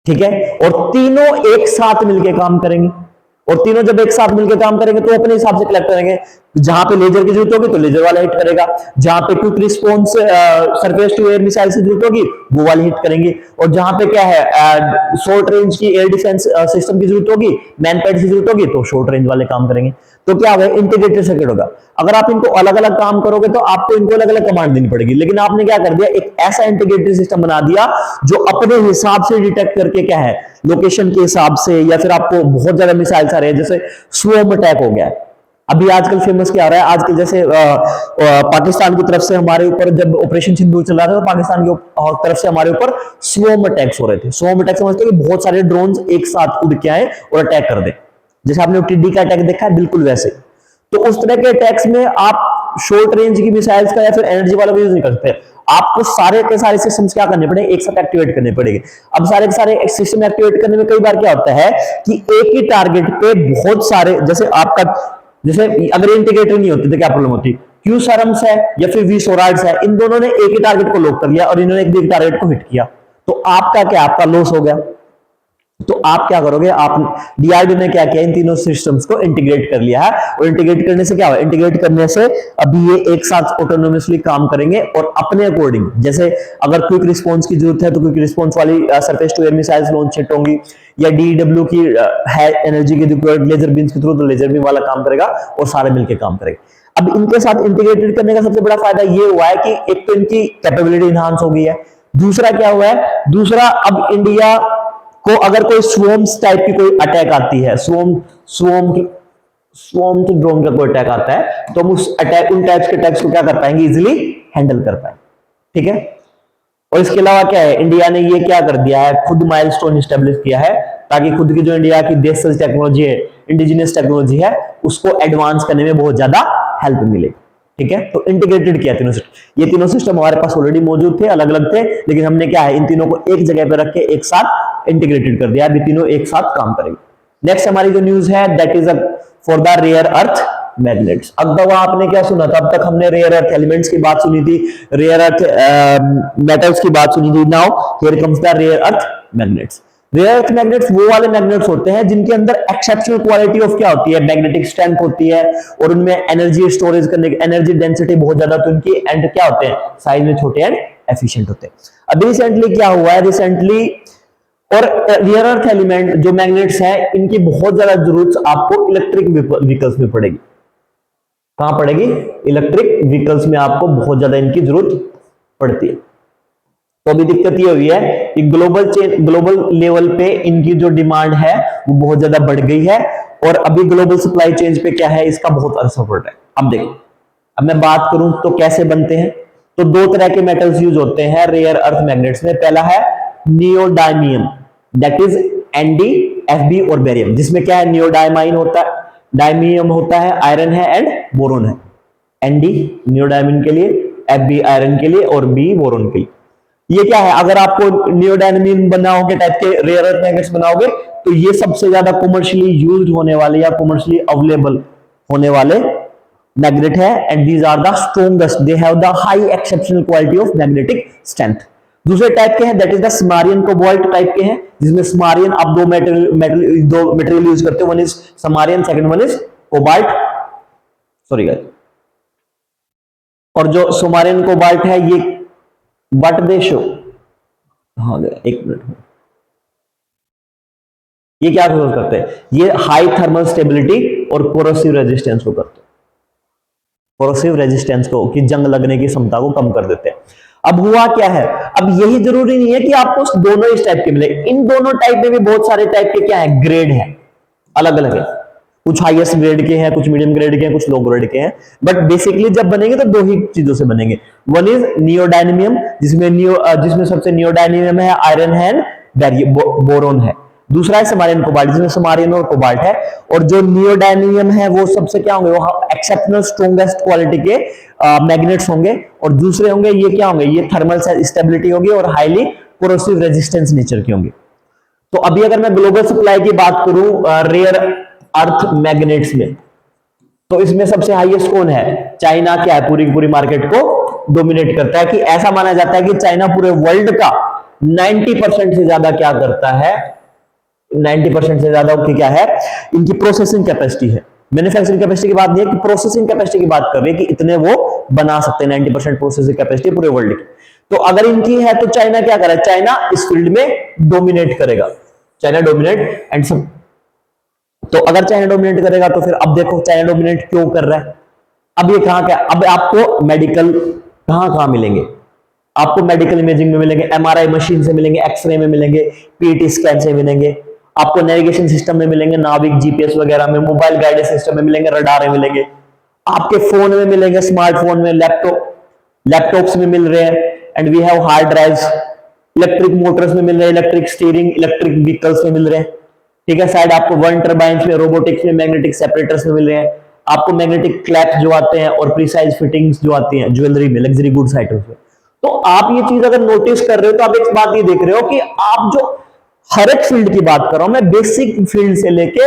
Speaker 1: ठीक है। और तीनों एक साथ मिलकर काम करेंगे, और तीनों जब एक साथ मिलकर काम करेंगे तो अपने हिसाब से कलेक्ट करेंगे। जहां पे लेजर की जरूरत होगी तो लेजर वाला हिट करेगा, जहां पे quick response surface to air missile की जरूरत होगी वो वाली हिट करेंगे, और जहां पे क्या है शॉर्ट रेंज की एयर डिफेंस सिस्टम की जरूरत होगी, मैनपैड की जरूरत होगी, तो शॉर्ट रेंज वाले काम करेंगे। तो क्या होगा, इंटीग्रेटेड सर्किट होगा। अगर आप इनको अलग अलग काम करोगे तो आपको इनको अलग अलग कमांड देनी पड़ेगी, लेकिन आपने क्या कर दिया, एक ऐसा इंटीग्रेटेड सिस्टम बना दिया जो अपने हिसाब से डिटेक्ट करके क्या है, लोकेशन के हिसाब से, या फिर आपको बहुत ज्यादा मिसाइल आ रहे हैं, जैसे स्वॉर्म अटैक हो गया है अभी आजकल फेमस क्या हो रहा है, आजकल जैसे पाकिस्तान की तरफ से हमारे ऊपर जब ऑपरेशन सिंदूर चल रहा था, तो पाकिस्तान की तरफ से हमारे ऊपर स्वॉर्म अटैक्स हो रहे थे। स्वॉर्म अटैक समझते हो कि बहुत सारे ड्रोन्स एक साथ उड़ के आए और अटैक कर दे, जैसे आपने टिड्डी का अटैक देखा है, बिल्कुल वैसे। तो उस तरह के अटैक्स में आप शॉर्ट रेंज की मिसाइल्स का या फिर एनर्जी वाला भी यूज नहीं कर सकते। आपको सारे के सारे सिस्टम्स क्या करने पड़ेंगे, एक साथ एक्टिवेट करने पड़ेंगे। अब सारे के सारे सिस्टम एक्टिवेट करने में कई बार क्या होता है कि एक ही टारगेट पे बहुत सारे, जैसे आपका, जैसे अगर इंटीग्रेटर नहीं होते तो क्या प्रॉब्लम होती, क्यू सरम्स है या फिर वी सोराइड्स है, इन दोनों ने एक ही टारगेट को लॉक कर लिया और इन्होंने एक टारगेट को हिट किया, तो आपका क्या, आपका लॉस हो गया। तो आप क्या करोगे, आप डीआरडीओ ने क्या किया, इन तीनों सिस्टम्स को इंटीग्रेट कर लिया है। और इंटीग्रेट करने से क्या हुआ, इंटीग्रेट करने से अभी ये एक साथ ऑटोनोमसली काम करेंगे और अपने अकॉर्डिंग, जैसे अगर क्विक रिस्पांस की जरूरत है तो क्विक रिस्पांस वाली surface to air missiles launch hit होंगी, या डीडब्ल्यू की है एनर्जी की रिक्वायर्ड लेजर बीम्स के थ्रू, तो लेजर बीम वाला काम करेगा और सारे मिलकर काम करेगा। अब इनके साथ इंटीग्रेटेड करने का सबसे बड़ा फायदा ये हुआ है कि एक तो इनकी कैपेबिलिटी इनहांस हो गई है, दूसरा क्या हुआ है, दूसरा अब इंडिया को अगर कोई स्वॉर्म्स टाइप की कोई अटैक आती है, स्वॉर्म ड्रोन का कोई अटैक आता है, तो हम उस अटैक, उन टाइप्स के अटैक्स को क्या कर पाएंगे, इजीली हैंडल कर पाएंगे। ठीक है। और इसके अलावा क्या है, इंडिया ने ये क्या कर दिया है, खुद माइलस्टोन एस्टेब्लिश किया है, ताकि खुद की जो इंडिया की देशज टेक्नोलॉजी है, इंडिजिनियस टेक्नोलॉजी है, उसको एडवांस करने में बहुत ज्यादा हेल्प मिले। ठीक है। तो इंटीग्रेटेड किया तीनों सिस्टम, ये तीनों सिस्टम हमारे पास ऑलरेडी मौजूद थे, अलग अलग थे, लेकिन हमने क्या है, इन तीनों को एक जगह पे रख के एक साथ इंटीग्रेटेड कर दिया, अभी तीनों एक साथ काम करेंगे। नेक्स्ट हमारी जो न्यूज है, that is for the rare earth magnets. अब तक आपने क्या सुना था? अब तक हमने रेयर अर्थ एलिमेंट्स की बात सुनी थी, रेयर अर्थ मेटल्स की बात सुनी थी। Now here comes the rare earth magnets. Rare earth magnets वो वाले मैग्नेट्स होते हैं जिनके अंदर एक्सेप्शनल क्वालिटी ऑफ क्या होती है? मैग्नेटिक स्ट्रेंथ होती है, और उनमें एनर्जी स्टोरेज करने की एनर्जी डेंसिटी बहुत ज्यादा होती है उनकी, एंड क्या होते हैं? साइज में छोटे एंड एफिशिएंट होते हैं। अभी रिसेंटली क्या हुआ है? रिसेंटली और रेयर अर्थ एलिमेंट जो मैग्नेट्स हैं, इनकी बहुत ज्यादा जरूरत आपको इलेक्ट्रिक व्हीकल्स में पड़ेगी। कहां पड़ेगी? इलेक्ट्रिक व्हीकल्स में आपको बहुत ज्यादा इनकी जरूरत पड़ती है। तो अभी दिक्कत ये हुई है कि ग्लोबल लेवल पे इनकी जो डिमांड है वो बहुत ज्यादा बढ़ गई है, और अभी ग्लोबल सप्लाई चेन पे क्या है? इसका बहुत असर पड़ रहा है। अब देखो, अब मैं बात करूं तो कैसे बनते हैं, तो दो तरह के मेटल्स यूज होते हैं रेयर अर्थ मैग्नेट्स में। पहला है नियोडायमियम, दैट इज एनडी, एफबी और बेरियम, जिसमें क्या है? नियोडायमाइन होता है, डायमियम होता है, आयरन है एंड बोरोन है। एनडी नियोडायमिन के लिए, एफबी आयरन के लिए और बी बोरोन के लिए। ये क्या है? अगर आपको नियोडायमिन बनाओगे, टाइप के रेयर अर्थ मैग्नेट्स बनाओगे, तो ये सबसे ज्यादा कमर्शियली यूज्ड होने वाले या कमर्शियली अवेलेबल होने वाले मैग्नेट है, and these are the strongest, they have the high exceptional quality of magnetic strength. दूसरे टाइप के हैं, that is the samarium cobalt type के हैं, जिसमें समारियन आप दो मटेरियल यूज करते हो, one is samarium, second one is cobalt, sorry guys. और जो समारियन कोबाल्ट है, ये व्हाट दे शो, हाँ एक मिनट, ये क्या करते हैं? ये हाई थर्मल स्टेबिलिटी और कोरोसिव रेजिस्टेंस को करते हैं, कोरोसिव रेजिस्टेंस को, कि जंग लगने की क्षमता को कम कर देते हैं। अब हुआ क्या है? अब यही जरूरी नहीं है कि आपको दोनों इस टाइप के मिले, इन दोनों टाइप में भी बहुत सारे टाइप के क्या है? ग्रेड है, अलग अलग है। कुछ हाईएस्ट ग्रेड के हैं, कुछ मीडियम ग्रेड के हैं, कुछ लो ग्रेड के हैं, बट बेसिकली जब बनेंगे तो दो ही चीजों से बनेंगे। वन इज नियोडायनेमियम, जिसमें सबसे नियोडायनेमियम है, आयरन है, बोरोन है। दूसरा है समारियन कोबाल्ट, जिसमें समारियन और कोबाल्ट है। और जो नियोडायनेमियम है वो सबसे क्या होंगे? वो एक्सेप्शनल स्ट्रॉन्गेस्ट क्वालिटी के मैग्नेट्स होंगे, और दूसरे होंगे ये क्या होंगे? ये थर्मल स्टेबिलिटी होगी और हाईली कोरोसिव रेजिस्टेंस नेचर के होंगे। तो अभी अगर मैं ग्लोबल सप्लाई की बात करूं रेयर अर्थ मैग्नेट्स में, तो इसमें सबसे हाईएस्ट कौन है? चाइना क्या है? पूरी की पूरी मार्केट को डोमिनेट करता है, कि ऐसा माना जाता है कि चाइना पूरे वर्ल्ड का 90% से ज्यादा क्या करता है? 90% से ज्यादा की क्या है? इनकी प्रोसेसिंग कैपेसिटी है। मैन्युफैक्चरिंग कैपेसिटी की बात नहीं है, कि प्रोसेसिंग कैपेसिटी की बात कर रही है, कि इतने वो बना सकते हैं, 90% प्रोसेसिंग कैपेसिटी पूरे वर्ल्ड की। तो अगर इनकी है तो चाइना क्या करे? चाइना इस फील्ड में डोमिनेट करेगा, चाइना डोमिनेट एंड सब। तो अगर चाइना डोमिनेट करेगा तो फिर अब देखो चाइना डोमिनेट क्यों कर रहा है। अब ये कहां क्या? अब आपको मेडिकल कहां मिलेंगे? आपको मेडिकल इमेजिंग में मिलेंगे, एमआरआई मशीन से मिलेंगे, एक्सरे में मिलेंगे, पीटी स्कैन से मिलेंगे, आपको नेविगेशन सिस्टम में मिलेंगे, नाविक जीपीएस वगैरह में, मोबाइल गाइडेंस सिस्टम में मिलेंगे, रडार में मिलेंगे, आपके फोन में मिलेंगे, स्मार्टफोन में, लैपटॉप्स में मिल रहे हैं, and we have hard drives, electric motors में मिल रहे हैं, इलेक्ट्रिक स्टीयरिंग, इलेक्ट्रिक व्हीकल्स में मिल रहे हैं। ठीक है, शायद आपको विंड टर्बाइंस में, रोबोटिक्स में, मैग्नेटिक सेपरेटर्स में मिल रहे हैं, आपको मैग्नेटिक क्लैप्स जो आते हैं और प्रीसाइज फिटिंग्स जो आती हैं ज्वेलरी में, लग्जरी गुड्स आइटम्स में। तो आप ये चीज अगर नोटिस कर रहे हो तो आप एक बात ये देख रहे हो कि आप जो हर एक फील्ड की बात कर रहा हूं मैं, बेसिक फील्ड से लेके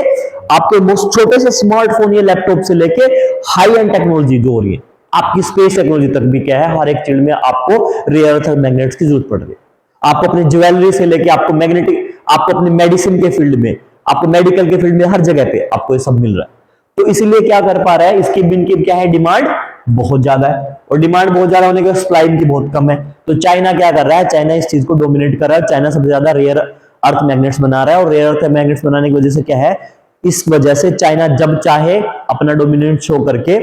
Speaker 1: आपके छोटे से स्मार्टफोन या लैपटॉप से लेके हाई एंड टेक्नोलॉजी जो हो रही है, आपकी स्पेस टेक्नोलॉजी तक भी क्या है, हर एक फील्ड में आपको रेयर अर्थ मैग्नेट्स की जरूरत पड़ रही है। आपको अपनी ज्वेलरी से लेके आपको मैग्नेटिक, आपको अपनी मेडिसिन के फील्ड में, आपको मेडिकल के फील्ड में, हर जगह पे आपको ये सब मिल रहा है। तो इसीलिए क्या कर पा रहा है, इसकी इनकी क्या है, डिमांड बहुत ज्यादा है, और डिमांड बहुत ज्यादा होने के बाद सप्लाई इनकी बहुत कम है। तो चाइना क्या कर रहा है, चाइना इस चीज को डोमिनेट कर रहा है, चाइना सबसे ज्यादा रेयर अर्थ मैग्नेट्स बना रहा है। और रेयर अर्थ मैग्नेट्स बनाने की वजह से क्या है, इस वजह से चाइना जब चाहे अपना डोमिनेंट शो करके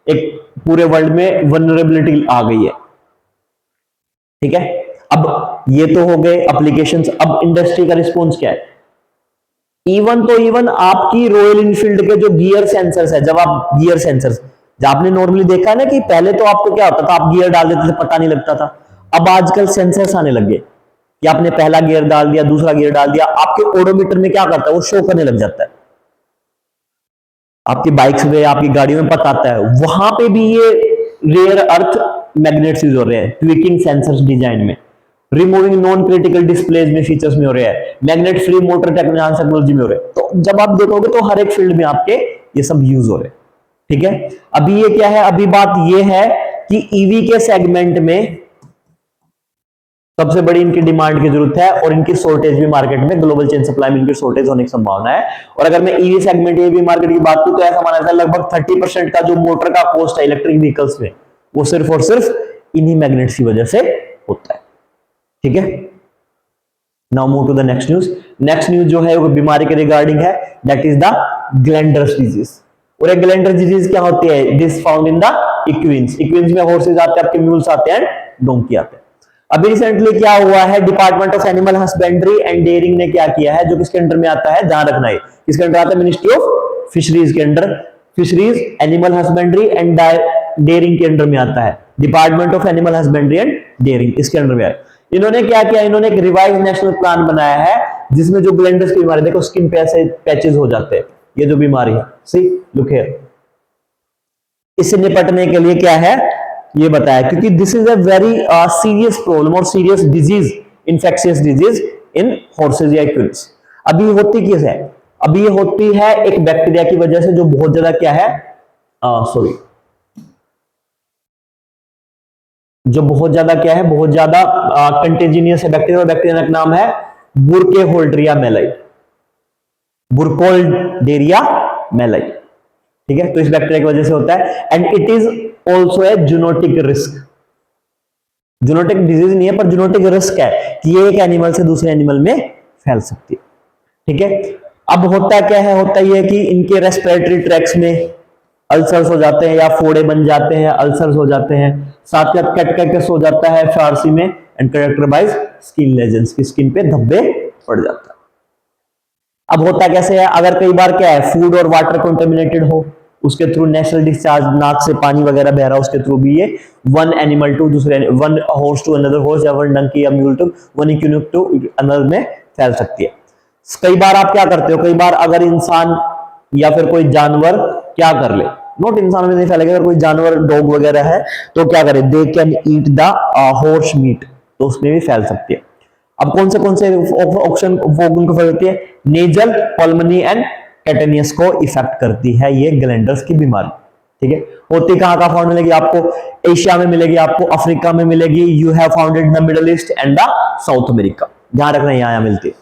Speaker 1: एक पूरे वर्ल्ड में वल्नरेबिलिटी आ गई है। ठीक है, अब ये तो हो गए एप्लीकेशंस। अब इंडस्ट्री का रिस्पॉन्स क्या है? इवन आपकी रॉयल इनफील्ड के जो गियर सेंसर्स है, जब आप गियर सेंसर्स, जब आपने नॉर्मली देखा ना कि पहले तो आपको क्या होता था, आप गियर डाल देते थे पता नहीं लगता था। अब आजकल सेंसर्स आने लग गए कि आपने पहला गियर डाल दिया, दूसरा गियर डाल दिया, आपके ओडोमीटर में क्या करता है, वो शो करने लग जाता है, आपकी बाइक्स में, आपकी गाड़ियों में पता आता है। वहां पे भी ये रेयर अर्थ मैग्नेट्स यूज हो रहे हैं, ट्विकिंग सेंसर्स डिजाइन में, रिमूविंग नॉन क्रिटिकल डिस्प्लेज में फीचर्स में हो रहे हैं, मैग्नेट फ्री मोटर टेक्नोलॉजी में हो रहे हैं। तो जब आप देखोगे तो हर एक फील्ड में आपके ये सब यूज हो रहे हैं। ठीक है, अभी ये क्या है, अभी बात ये है कि ईवी के सेगमेंट में सबसे बड़ी इनकी डिमांड की जरूरत है और इनकी शॉर्टेज भी मार्केट में, ग्लोबल चेन सप्लाई में इनकी शॉर्टेज होने की संभावना है। और अगर मैं ईवी सेगमेंट ईवी मार्केट की बात करूं तो ऐसा माना जाता है लगभग 30% का जो मोटर का कॉस्ट है इलेक्ट्रिक व्हीकल्स में, वो सिर्फ और सिर्फ इन्हीं मैग्नेट्स की वजह से होता है। ठीक है, now move to the next news. Next news जो है वो बीमारी के रिगार्डिंग है, that is the glanders disease. और एक ग्लैंडर डिजीज क्या होती है, this found in the equines. Equines में हॉर्सेज आते हैं, आपके म्यूल्स आते हैं, डोंकी आते हैं। अभी रिसेंटली क्या हुआ है, department of animal husbandry and dairying ने क्या किया है, जो किसके अंडर में आता है, ध्यान रखना है किसके अंडर आता है, मिनिस्ट्री ऑफ फिशरीज के under, fisheries, animal husbandry and dairying के अंडर में आता है, department of animal husbandry and dairying इसके अंडर में है। इन्होंने क्या किया, इन्होंने एक रिवाइज नेशनल प्लान बनाया है जिसमें जो ग्लैंडर्स की बीमारी, देखो स्किन पे ऐसे पैचेस हो जाते हैं, ये जो बीमारी है, सी लुक हियर, इससे निपटने के लिए क्या है ये बताया, क्योंकि this is a very serious problem और serious disease, infectious disease in horses या इक्विन्स। अभी होती किस है, अभी ये होती है एक बैक्टीरिया की वजह से जो बहुत ज्यादा क्या है, सॉरी, जो बहुत ज्यादा क्या है, बहुत ज्यादा कंटेजिनियस है बैक्टीरिया, और बैक्टीरिया का नाम है बुरकेहोल्डेरिया मेलाई, बुरकोल्डेरिया मेलाई। ठीक है, तो इस बैक्टीरिया की वजह से होता है and it is also a zoonotic risk. Zoonotic disease नहीं है पर जूनोटिक रिस्क है कि ये एक एनिमल से दूसरे एनिमल में फैल सकती है। ठीक है, अब होता क्या है, होता ये है कि इनके रेस्पिरेटरी ट्रैक्स में अल्सर्स हो जाते हैं या फोड़े बन जाते हैं, अल्सर्स हो जाते हैं, साथ में कैटकाइटिस हो जाता है फारसी में, एंड कैरेक्टराइज स्किन लेजेंस, की स्किन पे धब्बे पड़ जाता है। अब होता कैसे है, अगर कई बार क्या है, फूड और वाटर कंटेमिनेटेड हो, उसके थ्रू नेशनल डिस्चार्ज, नाक से पानी वगैरह बह रहा है, उसके थ्रू भी ये वन एनिमल टू दूसरे, one horse to another horse या वन डंकी या mule to one equine to another में फैल सकती है। कई बार आप क्या करते हो, कई बार अगर इंसान या फिर कोई जानवर क्या कर ले, नोट इंसान में नहीं फैलेगा, अगर कोई जानवर डॉग वगैरह है तो क्या करे, they can eat the horse meat, तो उसमें भी फैल सकती है। अब कौन से ऑप्शन उनको फैलती है, नेजल, पल्मनी एंड कैटेनियस को इफेक्ट करती है ये ग्लैंडर्स की बीमारी। ठीक है, होती कहां फाउंड मिलेगी आपको, एशिया में मिलेगी आपको, अफ्रीका में मिलेगी, you have founded in the middle east and the south America, ध्यान रखना यहां मिलती है।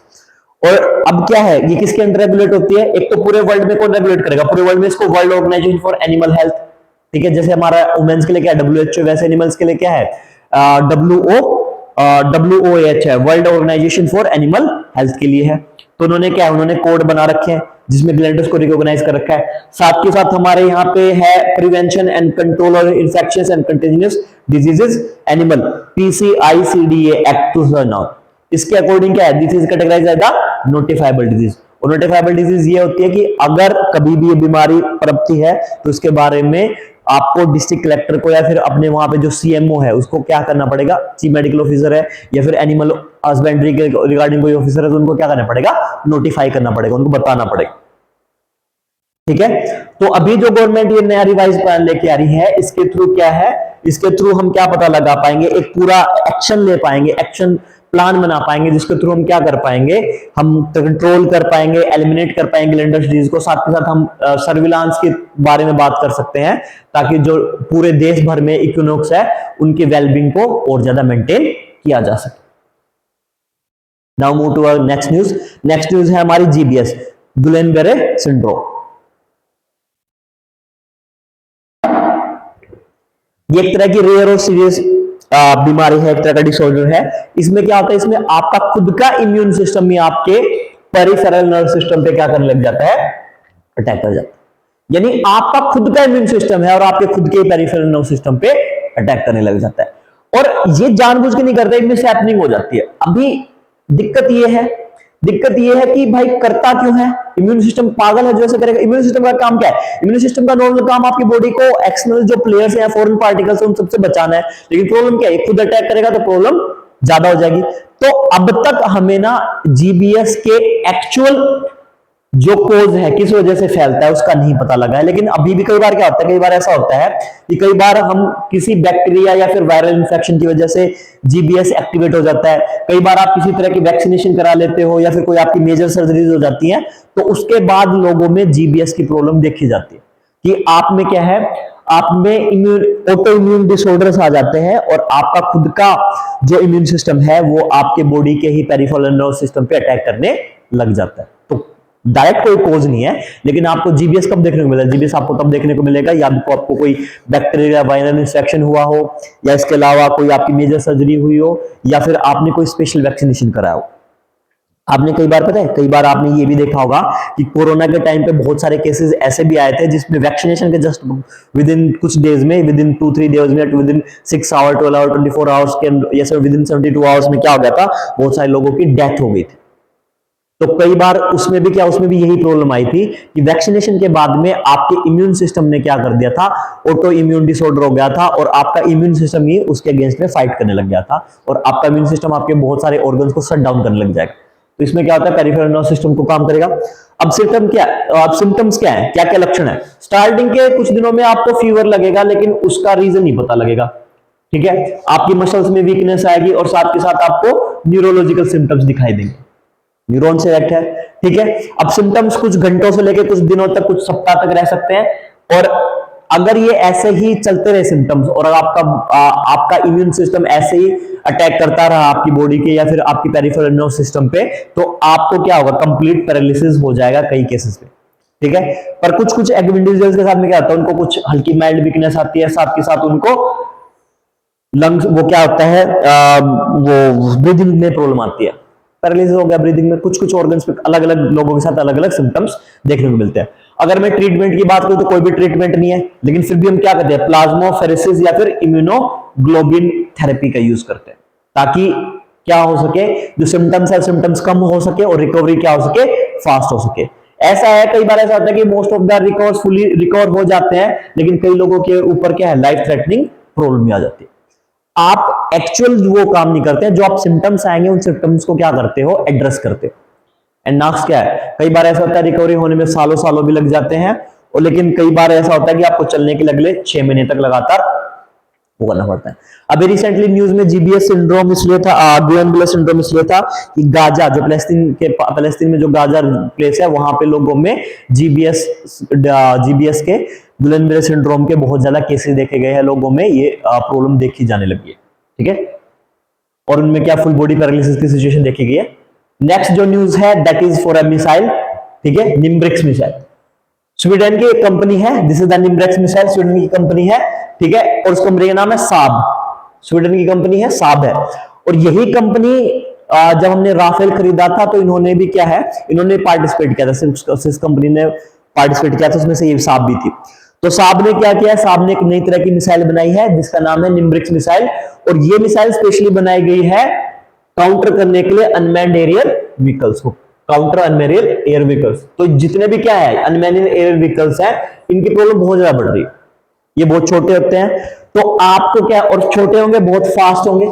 Speaker 1: और अब क्या है, ये किसके अंडर रेगुलेट होती है, एक तो पूरे वर्ल्ड में कौन रेगुलेट करेगा, पूरे वर्ल्ड में इसको world organisation for animal health. ठीक है, जैसे हमारा वुमेन्स के लिए क्या है WHO, वैसे एनिमल्स के लिए क्या है WOAH है, world organisation for animal health के लिए है। तो उन्होंने क्या है, उन्होंने कोड बना रखे हैं जिसमें ग्लैंडर्स को रिकॉग्नाइज कर रखा है। साथ के साथ हमारे यहाँ पे है prevention and control of infections and contagious diseases animal, PCICDA act 2009, इसके अकॉर्डिंग क्या है, this is categorised as the notifiable disease. और नोटिफाइबल डिजीज ये होती है कि अगर कभी भी ये बीमारी पनपती है तो इसके बारे में आपको डिस्ट्रिक्ट कलेक्टर को या फिर अपने वहां पे जो CMO है उसको क्या करना पड़ेगा, चीफ मेडिकल ऑफिसर है या फिर एनिमल हस्बेंड्री के रिगार्डिंग कोई ऑफिसर है तो उनको क्या करना पड़ेगा, नोटिफाई करना पड़ेगा, उनको बताना पड़ेगा। ठीक है, तो अभी जो गवर्नमेंट ये नया रिवाइज प्लान लेके आ रही है, इसके थ्रू क्या है, इसके थ्रू हम क्या पता लगा पाएंगे, एक पूरा एक्शन ले पाएंगे, एक्शन प्लान बना पाएंगे जिसके थ्रू हम क्या कर पाएंगे, हम कंट्रोल कर पाएंगे, एलिमिनेट कर पाएंगे ग्लैंडर्स डिजीज को। साथ के साथ हम सर्विलांस के बारे में बात कर सकते हैं ताकि जो पूरे देश भर में इक्विनोक्स है उनके वेलबींग को और ज्यादा मेंटेन किया जा सके। Now move to our next news. Next news है हमारी GBS, गुलेन-बेरे सिंड्रोम। ये एक तरह की रेयर और सीरियस बीमारी है, एक तरह का डिसऑर्डर है। इसमें क्या होता है, इसमें आपका खुद का इम्यून सिस्टम ही आपके पेरिफेरल नर्व सिस्टम पे क्या करने लग जाता है, अटैक कर जाता है। यानी आपका खुद का इम्यून सिस्टम है और आपके खुद के पेरिफेरल नर्व सिस्टम पे अटैक करने लग जाता है, और ये जानबूझ के नहीं करता, इनमें हैपनिंग हो जाती है। अभी दिक्कत ये है कि भाई करता क्यों है, इम्यून सिस्टम पागल है जो ऐसे करेगा। इम्यून सिस्टम का काम क्या है, इम्यून सिस्टम का नॉर्मल काम आपकी बॉडी को एक्सटर्नल जो प्लेयर्स हैं, फॉरेन पार्टिकल्स उन सबसे बचाना है, लेकिन प्रॉब्लम क्या है, खुद अटैक करेगा तो प्रॉब्लम ज्यादा हो जाएगी। तो अब तक हमें ना GBS के एक्चुअल जो कोज है, किस वजह से फैलता है, उसका नहीं पता लगा है। लेकिन अभी भी कई बार क्या होता है, कई बार ऐसा होता है कि कई बार हम किसी बैक्टीरिया या फिर वायरल इंफेक्शन की वजह से GBS एक्टिवेट हो जाता है। कई बार आप किसी तरह की वैक्सीनेशन करा लेते हो या फिर कोई आपकी मेजर सर्जरीज हो जाती है, तो उसके बाद लोगों में GBS की प्रॉब्लम देखी जाती है। कि आप में क्या है, आप में इम्यून ऑटो इम्यून डिसऑर्डर्स आ जाते हैं और आपका खुद का जो इम्यून सिस्टम है वो आपके बॉडी के ही पेरिफेरल नर्व सिस्टम पे अटैक करने लग जाता है। तो डायरेक्ट कोई कोज नहीं है, लेकिन आपको जीबीएस कब देखने को मिलेगा? जीबीएस आपको तब देखने को मिलेगा या आपको कोई बैक्टीरिया वायरल इंफेक्शन हुआ हो, या इसके अलावा कोई आपकी मेजर सर्जरी हुई हो, या फिर आपने कोई स्पेशल वैक्सीनेशन कराया हो। आपने कई बार, पता है, कई बार आपने ये भी देखा होगा कि कोरोना के टाइम पे बहुत सारे केसेस ऐसे भी आए थे जिसमें वैक्सीनेशन के जस्ट विद इन कुछ डेज में, विद इन 2-3 डेज में, within 6 hour, 12 hour, 24 hours के, या विद इन 72 आवर्स में क्या हो गया था, बहुत सारे लोगों की डेथ हो गई थी। तो कई बार उसमें भी क्या, उसमें भी यही प्रॉब्लम आई थी कि वैक्सीनेशन के बाद में आपके इम्यून सिस्टम ने क्या कर दिया था, ऑटो इम्यून डिसऑर्डर हो गया था और आपका इम्यून सिस्टम ही उसके अगेंस्ट में फाइट करने लग गया था और आपका इम्यून सिस्टम आपके बहुत सारे ऑर्गन्स को शट डाउन करने लग जाएगा। तो इसमें क्या होता है, पेरिफेरल नर्व सिस्टम को काम करेगा। अब सिम्टम क्या, अब सिम्टम्स क्या है, क्या क्या लक्षण है? स्टार्टिंग के कुछ दिनों में आपको फीवर लगेगा, लेकिन उसका रीजन नहीं पता लगेगा, ठीक है। आपकी मसल्स में वीकनेस आएगी और साथ के साथ आपको न्यूरोलॉजिकल सिम्टम्स दिखाई देंगे, न्यूरॉन से इफेक्ट है, ठीक है। अब सिम्टम्स कुछ घंटों से लेकर कुछ दिनों तक, कुछ सप्ताह तक रह सकते हैं और अगर ये ऐसे ही चलते रहे सिम्टम्स और आपका इम्यून सिस्टम ऐसे ही अटैक करता रहा आपकी बॉडी के या फिर आपकी पेरिफेरल नर्व सिस्टम पे, तो आपको क्या होगा, कंप्लीट पैरालिसिस हो जाएगा कई केसेस में, ठीक है। पर कुछ कुछ इंडिविजुअल्स के साथ में क्या होता है, उनको कुछ हल्की माइल्ड वीकनेस आती है, साथ के साथ उनको लंग्स, वो क्या होता है, वो ब्रीदिंग में प्रॉब्लम आती है, पैरालिसिस हो गया ब्रीदिंग में। कुछ कुछ ऑर्गन्स पे अलग अलग लोगों के साथ अलग अलग सिम्टम्स देखने को मिलते हैं। अगर मैं ट्रीटमेंट की बात करूं तो कोई भी ट्रीटमेंट नहीं है, लेकिन फिर भी हम क्या करते हैं, प्लाज्मोफेरेसिस या फिर इम्यूनोग्लोबिन थेरेपी का यूज करते हैं, ताकि क्या हो सके, जो सिम्टम्स है सिम्टम्स कम हो सके और रिकवरी क्या हो सके, फास्ट हो सके। ऐसा है, कई बार ऐसा होता है कि most of the recovers fully recover हो जाते हैं, लेकिन कई लोगों के ऊपर क्या है, लाइफ थ्रेटनिंग प्रॉब्लम आ जाती है। आप एक्चुअल वो काम नहीं करते हैं, जो आप सिम्टम्स आएंगे उन सिम्टम्स को क्या करते हो, एड्रेस करते हो। एंड नेक्स्ट क्या है, कई बार ऐसा होता है रिकवरी होने में सालों सालों भी लग जाते हैं, और लेकिन कई बार ऐसा होता है कि आपको चलने के लिए अगले 6 महीने तक लगातार वो करना पड़ता है। अभी रिसेंटली न्यूज में जीबीएस सिंड्रोम इसलिए था, गुएनबुलर सिंड्रोम इसलिए था कि गाजा, जो पैलेस्तीन में जो गाजा प्लेस है, वहां पे लोगों में जीबीएस के गुएनबुलर सिंड्रोम के बहुत ज्यादा केसेस देखे गए हैं, लोगों में ये प्रॉब्लम देखी जाने लगी है, ठीक है। और उनमें क्या फुल बॉडी पैरालिसिस की सिचुएशन देखी गई है। नेक्स्ट जो न्यूज है that is for a missile, ठीक है, निम्ब्रिक्स मिसाइल। स्वीडन की एक कंपनी है, this is the Nimbrix missile, Sweden की कंपनी है, ठीक है, और उस कंपनी का नाम है साब। स्वीडन की कंपनी है, साब है। और यही कंपनी जब हमने राफेल खरीदा था तो इन्होंने भी क्या है, इन्होंने पार्टिसिपेट किया था, सिस कंपनी ने पार्टिसिपेट किया था, उसमें से ये साब भी थी। तो साब ने क्या किया, साब ने एक नई तरह की मिसाइल बनाई है जिसका नाम है निम्ब्रिक्स मिसाइल, और ये मिसाइल स्पेशली बनाई गई है काउंटर करने के लिए अनमैन्ड एरियल व्हीकल्स को, काउंटर अनमैन्ड एयर व्हीकल्स। तो जितने भी क्या है अनमैन्ड एयर व्हीकल्स हैं, इनकी प्रॉब्लम बहुत ज्यादा बढ़ रही है, ये बहुत छोटे होते हैं, तो आपको क्या, और छोटे होंगे, बहुत फास्ट होंगे,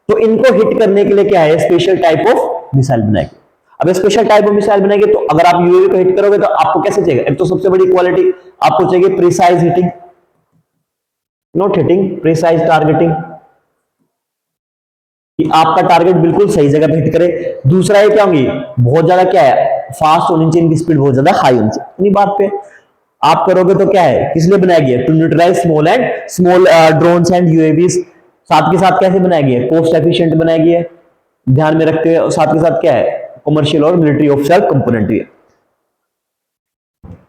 Speaker 1: तो इनको हिट करने के लिए क्या है, स्पेशल टाइप ऑफ मिसाइल बनाएगी। अब स्पेशल टाइप ऑफ मिसाइल बनाएंगे तो अगर आप यूएवी को हिट करोगे तो आपको कैसे चाहिए, एक तो सबसे बड़ी क्वालिटी आपको चाहिए precise hitting, not hitting, precise targeting, कि आपका टारगेट बिल्कुल सही जगह पे हिट करे। दूसरा ये क्या होंगी, बहुत ज्यादा क्या है, फास्ट होनी चाहिए, इनकी स्पीड बहुत ज्यादा हाई होनी चाहिए। इतनी बात पे आप करोगे तो क्या है, किस लिए बनाया गया, to neutralise small drones and UAVs. साथ के साथ कैसे बनाया गया, कोस्ट एफिशिएंट बनाया गया है, ध्यान में रखते हुए, और साथ के साथ क्या है, कमर्शियल और मिलिट्री ऑफिशियल कंपोनेंट भी है।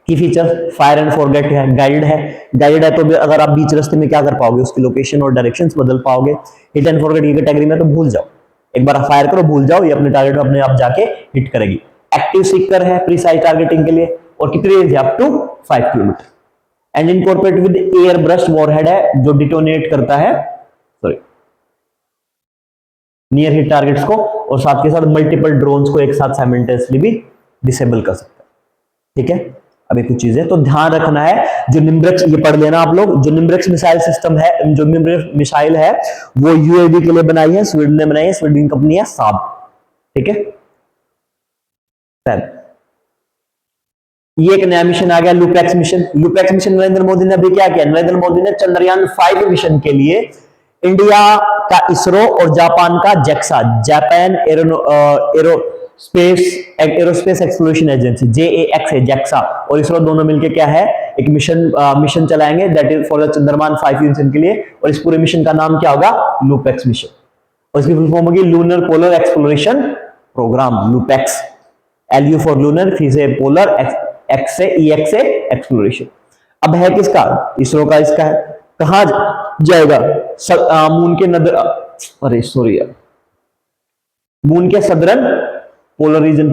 Speaker 1: की फीचर फायर एंड फॉरगेट है, गाइडेड है, गाइडेड है तो अगर आप बीच रास्ते में क्या कर पाओगे, उसकी लोकेशन और डायरेक्शंस बदल पाओगे। हिट एंड फॉरगेट की कैटेगरी में तो भूल जाओ, एक बार फायर करो भूल जाओ, ये अपने टारगेट में अपने आप जाके हिट करेगी। एक्टिव सीकर है प्रीसाइज टारगेटिंग के लिए, और कितनी रेंज है, up to 5 kilometre, and incorporate with air burst warhead है जो डिटोनेट करता है नियर हिट टारगेट्स को, और साथ के साथ मल्टीपल ड्रोन्स को एक साथ साइमल्टेनियसली भी डिसेबल कर सकता है, ठीक है। अभी कुछ चीजें तो ध्यान रखना है, जो निम्ब्रिक्स, ये पढ़ लेना आप लोग, जो निम्ब्रिक्स मिसाइल सिस्टम है, जो निम्ब्रिक्स मिसाइल है वो यूएवी के लिए बनाई है, स्वीडन ने बनाई है, स्वीडन कंपनी है साब, ठीक है। ये एक नया मिशन आ गया, LUPEX mission. LUPEX mission Narendra Modi ने अभी क्या किया, नरेंद्र मोदी ने चंद्रयान 5 मिशन के लिए इंडिया का इसरो और जापान का JAXA, Japan space aerospace exploration agency JAX है, जैक्सा और इसरो दोनों मिलकर क्या है, एक मिशन चलाएंगे, that is for the Chandrayaan 5 mission के लिए। और इस पूरे मिशन का नाम क्या होगा, लूपेक्स मिशन। और इसकी फुल फॉर्म होगी lunar polar exploration programme, LUPEX. LU for lunar, फिर से पोलर, एक्स से EX से एक्सप्लोरेशन। अब है किसका, इसरो का। इसका है कहां जाएगा, मून के नदर, अरे सॉरी यार, मून के southern polar region,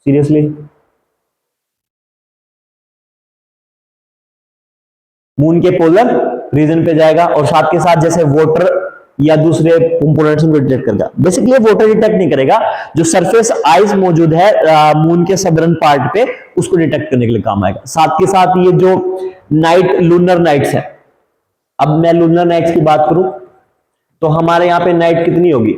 Speaker 1: seriously moon के पोलर रीजन पे जाएगा। और साथ के साथ जैसे वाटर या दूसरे कंपोनेंट्स को डिटेक्ट करेगा। बेसिकली वाटर डिटेक्ट नहीं करेगा, जो सरफेस आइस मौजूद है मून के सदर्न पार्ट पे, उसको डिटेक्ट करने के लिए काम आएगा। साथ के साथ ये जो नाइट, लूनर नाइट्स है, अब मैं लूनर नाइट्स की बात करूं तो हमारे यहाँ पे नाइट कितनी होगी,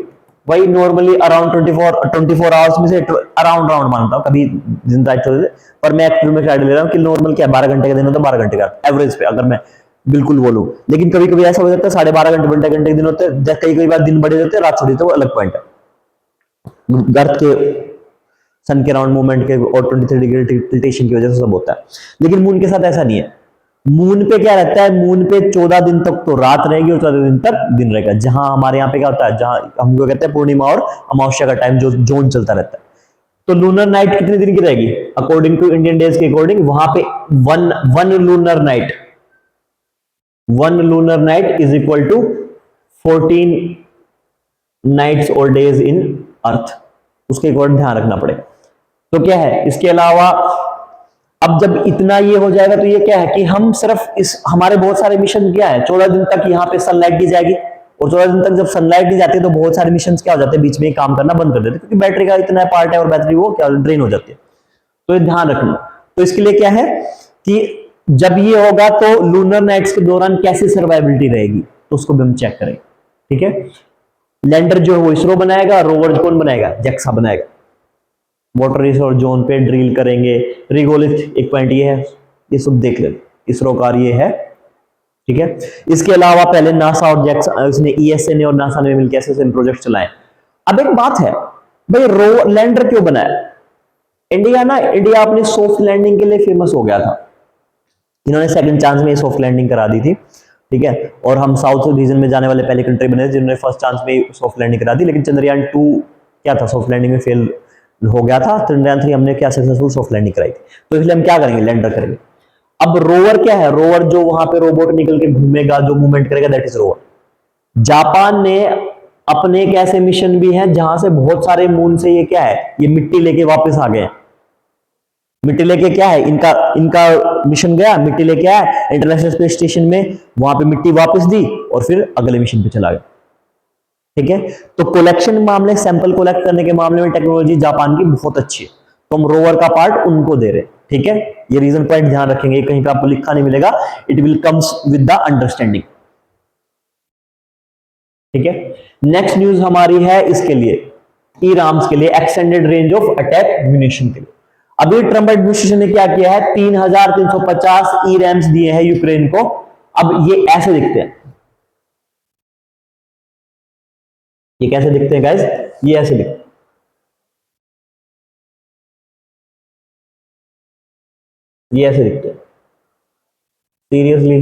Speaker 1: वही नॉर्मली अराउंड 24 आवर्स में से अराउंड मानता हूं, कभी दिन रात चलते, पर मैं एक्चुअल में ले रहा हूं कि नॉर्मल क्या 12 घंटे का दिन होता है, 12 घंटे का एवरेज पे अगर मैं बिल्कुल बोलूं। लेकिन कभी कभी ऐसा हो जाता है 12.5 घंटे के दिन होते हैं, कई बार दिन बड़े होते हैं, रात छोटी, तो वो अलग पॉइंट है। अर्थ के सन के राउंड मूवमेंट के और 23 डिग्री टिल्टेशन की वजह से सब होता है। लेकिन मून के साथ ऐसा नहीं है। मून पे क्या रहता है, मून पे 14 दिन तक तो रात रहेगी और 14 दिन तक दिन रहेगा। जहां हमारे यहाँ पे क्या होता है, जहां हमको कहते हैं पूर्णिमा और अमावस्या का टाइम जो जोन चलता रहता है। तो लूनर नाइट कितने दिन की रहेगी, अकॉर्डिंग टू इंडियन डेज के अकॉर्डिंग, वहां पे one lunar night is equal to 14 nights और डेज इन अर्थ, उसके अकॉर्डिंग ध्यान रखना पड़ेगा। तो क्या है, इसके अलावा अब जब इतना ये हो जाएगा तो ये क्या है कि हम सिर्फ हमारे बहुत सारे मिशन क्या है, 14 दिन तक यहाँ पे सनलाइट दी जाएगी, और 14 दिन तक जब सनलाइट दी जाती है तो बहुत सारे मिशन क्या हो जाते हैं, बीच में काम करना बंद कर देते हैं, क्योंकि बैटरी का इतना पार्ट है और बैटरी वो क्या ड्रेन हो जाती है। तो ये ध्यान रखना। तो इसके लिए क्या है कि जब ये होगा तो लूनर नाइट्स के दौरान कैसी सर्वाइबिलिटी रहेगी, तो उसको भी हम चेक करेंगे। ठीक है, लैंडर जो है वो इसरो बनाएगा, रोवर कौन बनाएगा, जैक्सा बनाएगा। वाटर रिसोर्स जोन पे ड्रिल करेंगे, रिगोलिथ एक पॉइंट ये है, ये सब देख ले, इसरो का ये है। ठीक है, इसके अलावा पहले नासा और जैक्सा, इसने ESA ने और नासा ने मिलकर ऐसे प्रोजेक्ट चलाए। अब एक बात है भाई, लैंडर क्यों बनाया इंडिया अपने सॉफ्ट लैंडिंग के लिए फेमस हो गया था। इन्होंने सेकंड चांस में सॉफ्ट लैंडिंग करा दी थी। ठीक है, और हम साउथ रीजन में जाने वाले पहले कंट्री बने जिन्होंने फर्स्ट चांस में सॉफ्ट लैंडिंग करा दी। लेकिन चंद्रयान 2 क्या था, सॉफ्ट लैंडिंग में फेल हो गया था। चंद्रयान 3 हमने क्या सक्सेसफुल सॉफ्ट लैंडिंग कराई थी। तो इसलिए हम क्या करेंगे, लैंडर करेंगे। अब रोवर क्या है, रोवर जो वहां पे रोबोट निकल के घूमेगा, जो मूवमेंट करेगा, दैट इज रोवर। जापान ने अपने एक ऐसे मिशन भी हैं जहां से बहुत सारे मून से ये क्या है, ये मिट्टी लेके वापस आ गए। मिट्टी लेके क्या है, इनका मिशन गया, मिट्टी लेके आया इंटरनेशनल स्पेस स्टेशन में, वहां पे मिट्टी वापस दी और फिर अगले मिशन पे चला गया। ठीक है, तो कलेक्शन मामले, सैंपल कलेक्ट करने के मामले में टेक्नोलॉजी जापान की बहुत अच्छी है, तो हम रोवर का पार्ट उनको दे रहे हैं। ठीक है, ये रीजन पॉइंट ध्यान रखेंगे, कहीं पे आपको लिखा नहीं मिलेगा, it will comes with the understanding. ठीक है, नेक्स्ट न्यूज हमारी है इसके लिए, ईराम्स के लिए, extended range of attack munition के लिए। अभी ट्रम्प एडमिनिस्ट्रेशन ने क्या किया है, 3350 ईराम्स दिए हैं यूक्रेन को। अब ये ऐसे दिखते हैं, ये कैसे दिखते हैं गाइस, ये ऐसे दिखते हैं, ये ऐसे दिखते हैं, सीरियसली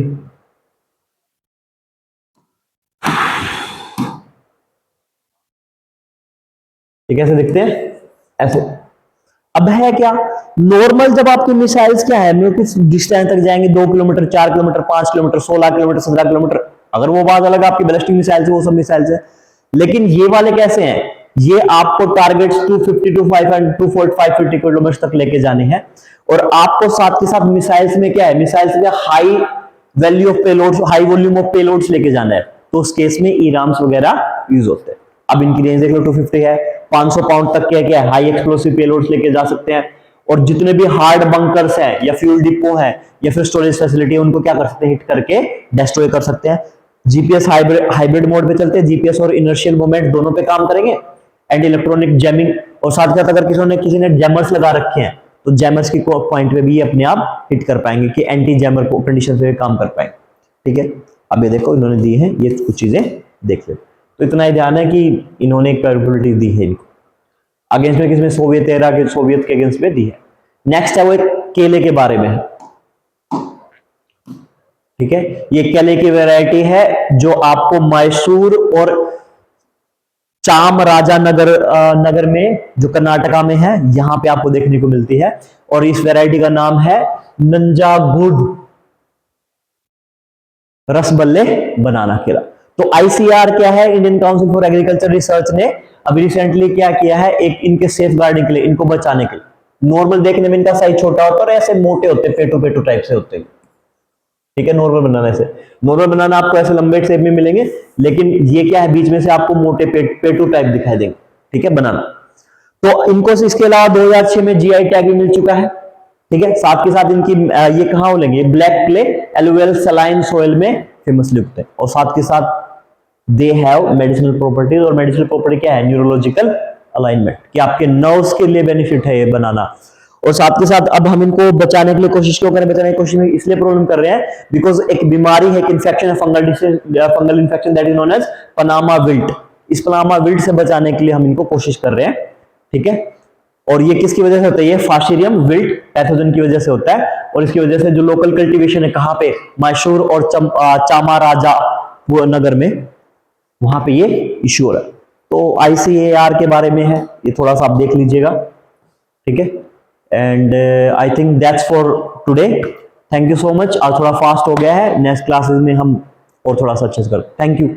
Speaker 1: ये कैसे दिखते हैं, ऐसे। अब है क्या, नॉर्मल जब आपकी मिसाइल्स क्या है, किस डिस्टेंस तक जाएंगे, 2 kilometre, 4 kilometre, 5 kilometre, 16 kilometre, 17 kilometre, अगर वो बात अलग आपकी बैलिस्टिक मिसाइल्स है, वो सब मिसाइल्स है। लेकिन ये वाले कैसे हैं, ये आपको टारगेट्स 250 टू 550 किलोमीटर तक लेके जाने हैं। और आपको साथ के साथ मिसाइल्स में क्या है, मिसाइल्स में high value of payloads, high volume of payloads लेके जाना है, तो उस केस में ईराम्स वगैरह यूज होते हैं। अब इनकी रेंज देख लो, 250 है, 500 पाउंड तक क्या है, हाई एक्सप्लोसिव पेलोड्स लेके जा सकते हैं। और जितने भी हार्ड बंकर्स हैं या फ्यूल डिपो है या फिर स्टोरेज फैसिलिटी है, उनको क्या कर सकते हैं, हिट करके डिस्ट्रॉय कर सकते हैं। जीपीएस हाइब्रिड मोड पे चलते हैं, जीपीएस और इनर्शियल मोमेंट दोनों पे काम करेंगे, एंड इलेक्ट्रॉनिक जैमिंग, और साथ साथ अगर किसी ने जैमर्स लगा रखे हैं तो जैमर्स की पॉइंट पे भी अपने आप हिट कर पाएंगे कि एंटी जैमर को कंडीशन पे काम कर पाएंगे। ठीक है, अब ये देखो इन्होंने दी है, ये कुछ चीजें देख ले, तो इतना ही ध्यान है कि इन्होंने कैपेबिलिटी दी है इनको। अगेंस्ट में किसमें, सोवियत एरा के, सोवियत के अगेंस्ट में दी है। नेक्स्ट है वो एक केले के बारे में है, ठीक है। ये केले की वैरायटी है जो आपको मैसूर और चामराजानगर नगर में, जो कर्नाटका में है, यहां पे आपको देखने को मिलती है। और इस वैरायटी का नाम है नंजागुड रसबल्ले बनाना केला। तो आईसीआर क्या है, Indian council for agriculture research ने अभी रिसेंटली क्या किया है, एक इनके सेफ गार्डिंग के लिए, इनको बचाने के लिए, नॉर्मल देखने में इनका साइज छोटा होता है और ऐसे मोटे होते, पेटू पेटू टाइप से होते हैं, ठीक है। नॉर्मल बनाना, ऐसे नॉर्मल बनाना आपको ऐसे लंबे शेप में मिलेंगे, लेकिन ये क्या है, बीच में से आपको मोटे पेटू टाइप दिखाई देंगे, ठीक है, बनाना। तो इनको इसके अलावा 2006 में जीआई टैग भी मिल चुका है, ठीक है। साथ के साथ इनकी ये कहां मिलेंगे, black clay alluvial saline soil में फेमसली उगते हैं। और साथ के साथ दे हैव मेडिसिनल प्रॉपर्टीज, और मेडिसिनल प्रॉपर्टी क्या है, न्यूरोलॉजिकल अलाइनमेंट, कि आपके नर्व्स के लिए बेनिफिट है ये बनाना। और साथ के साथ अब हम इनको बचाने के लिए कोशिश क्यों करें, बचाने की कोशिश में इसलिए प्रॉब्लम कर रहे हैं बिकॉज एक बीमारी है, एक इन्फेक्शन है, fungal infection that is known as Panama wilt. इस पनामा विल्ट से बचाने के लिए हम इनको कोशिश कर रहे हैं, ठीक है। और ये किसकी वजह से होता है, ये फाशिरियम विल्ट पैथोजन की वजह से होता है। और इसकी वजह से जो लोकल कल्टीवेशन है, कहां पे, मैसूर और चामाराजा वो नगर में, वहां पे ये इश्यू हो रहा है। तो आईसीएआर के बारे में है, ये थोड़ा सा आप देख लीजिएगा, ठीक है। And I think that's for today. Thank you so much. आज थोड़ा फास्ट हो गया है, नेक्स्ट क्लासेस में हम और थोड़ा सा अच्छे से करें। Thank you.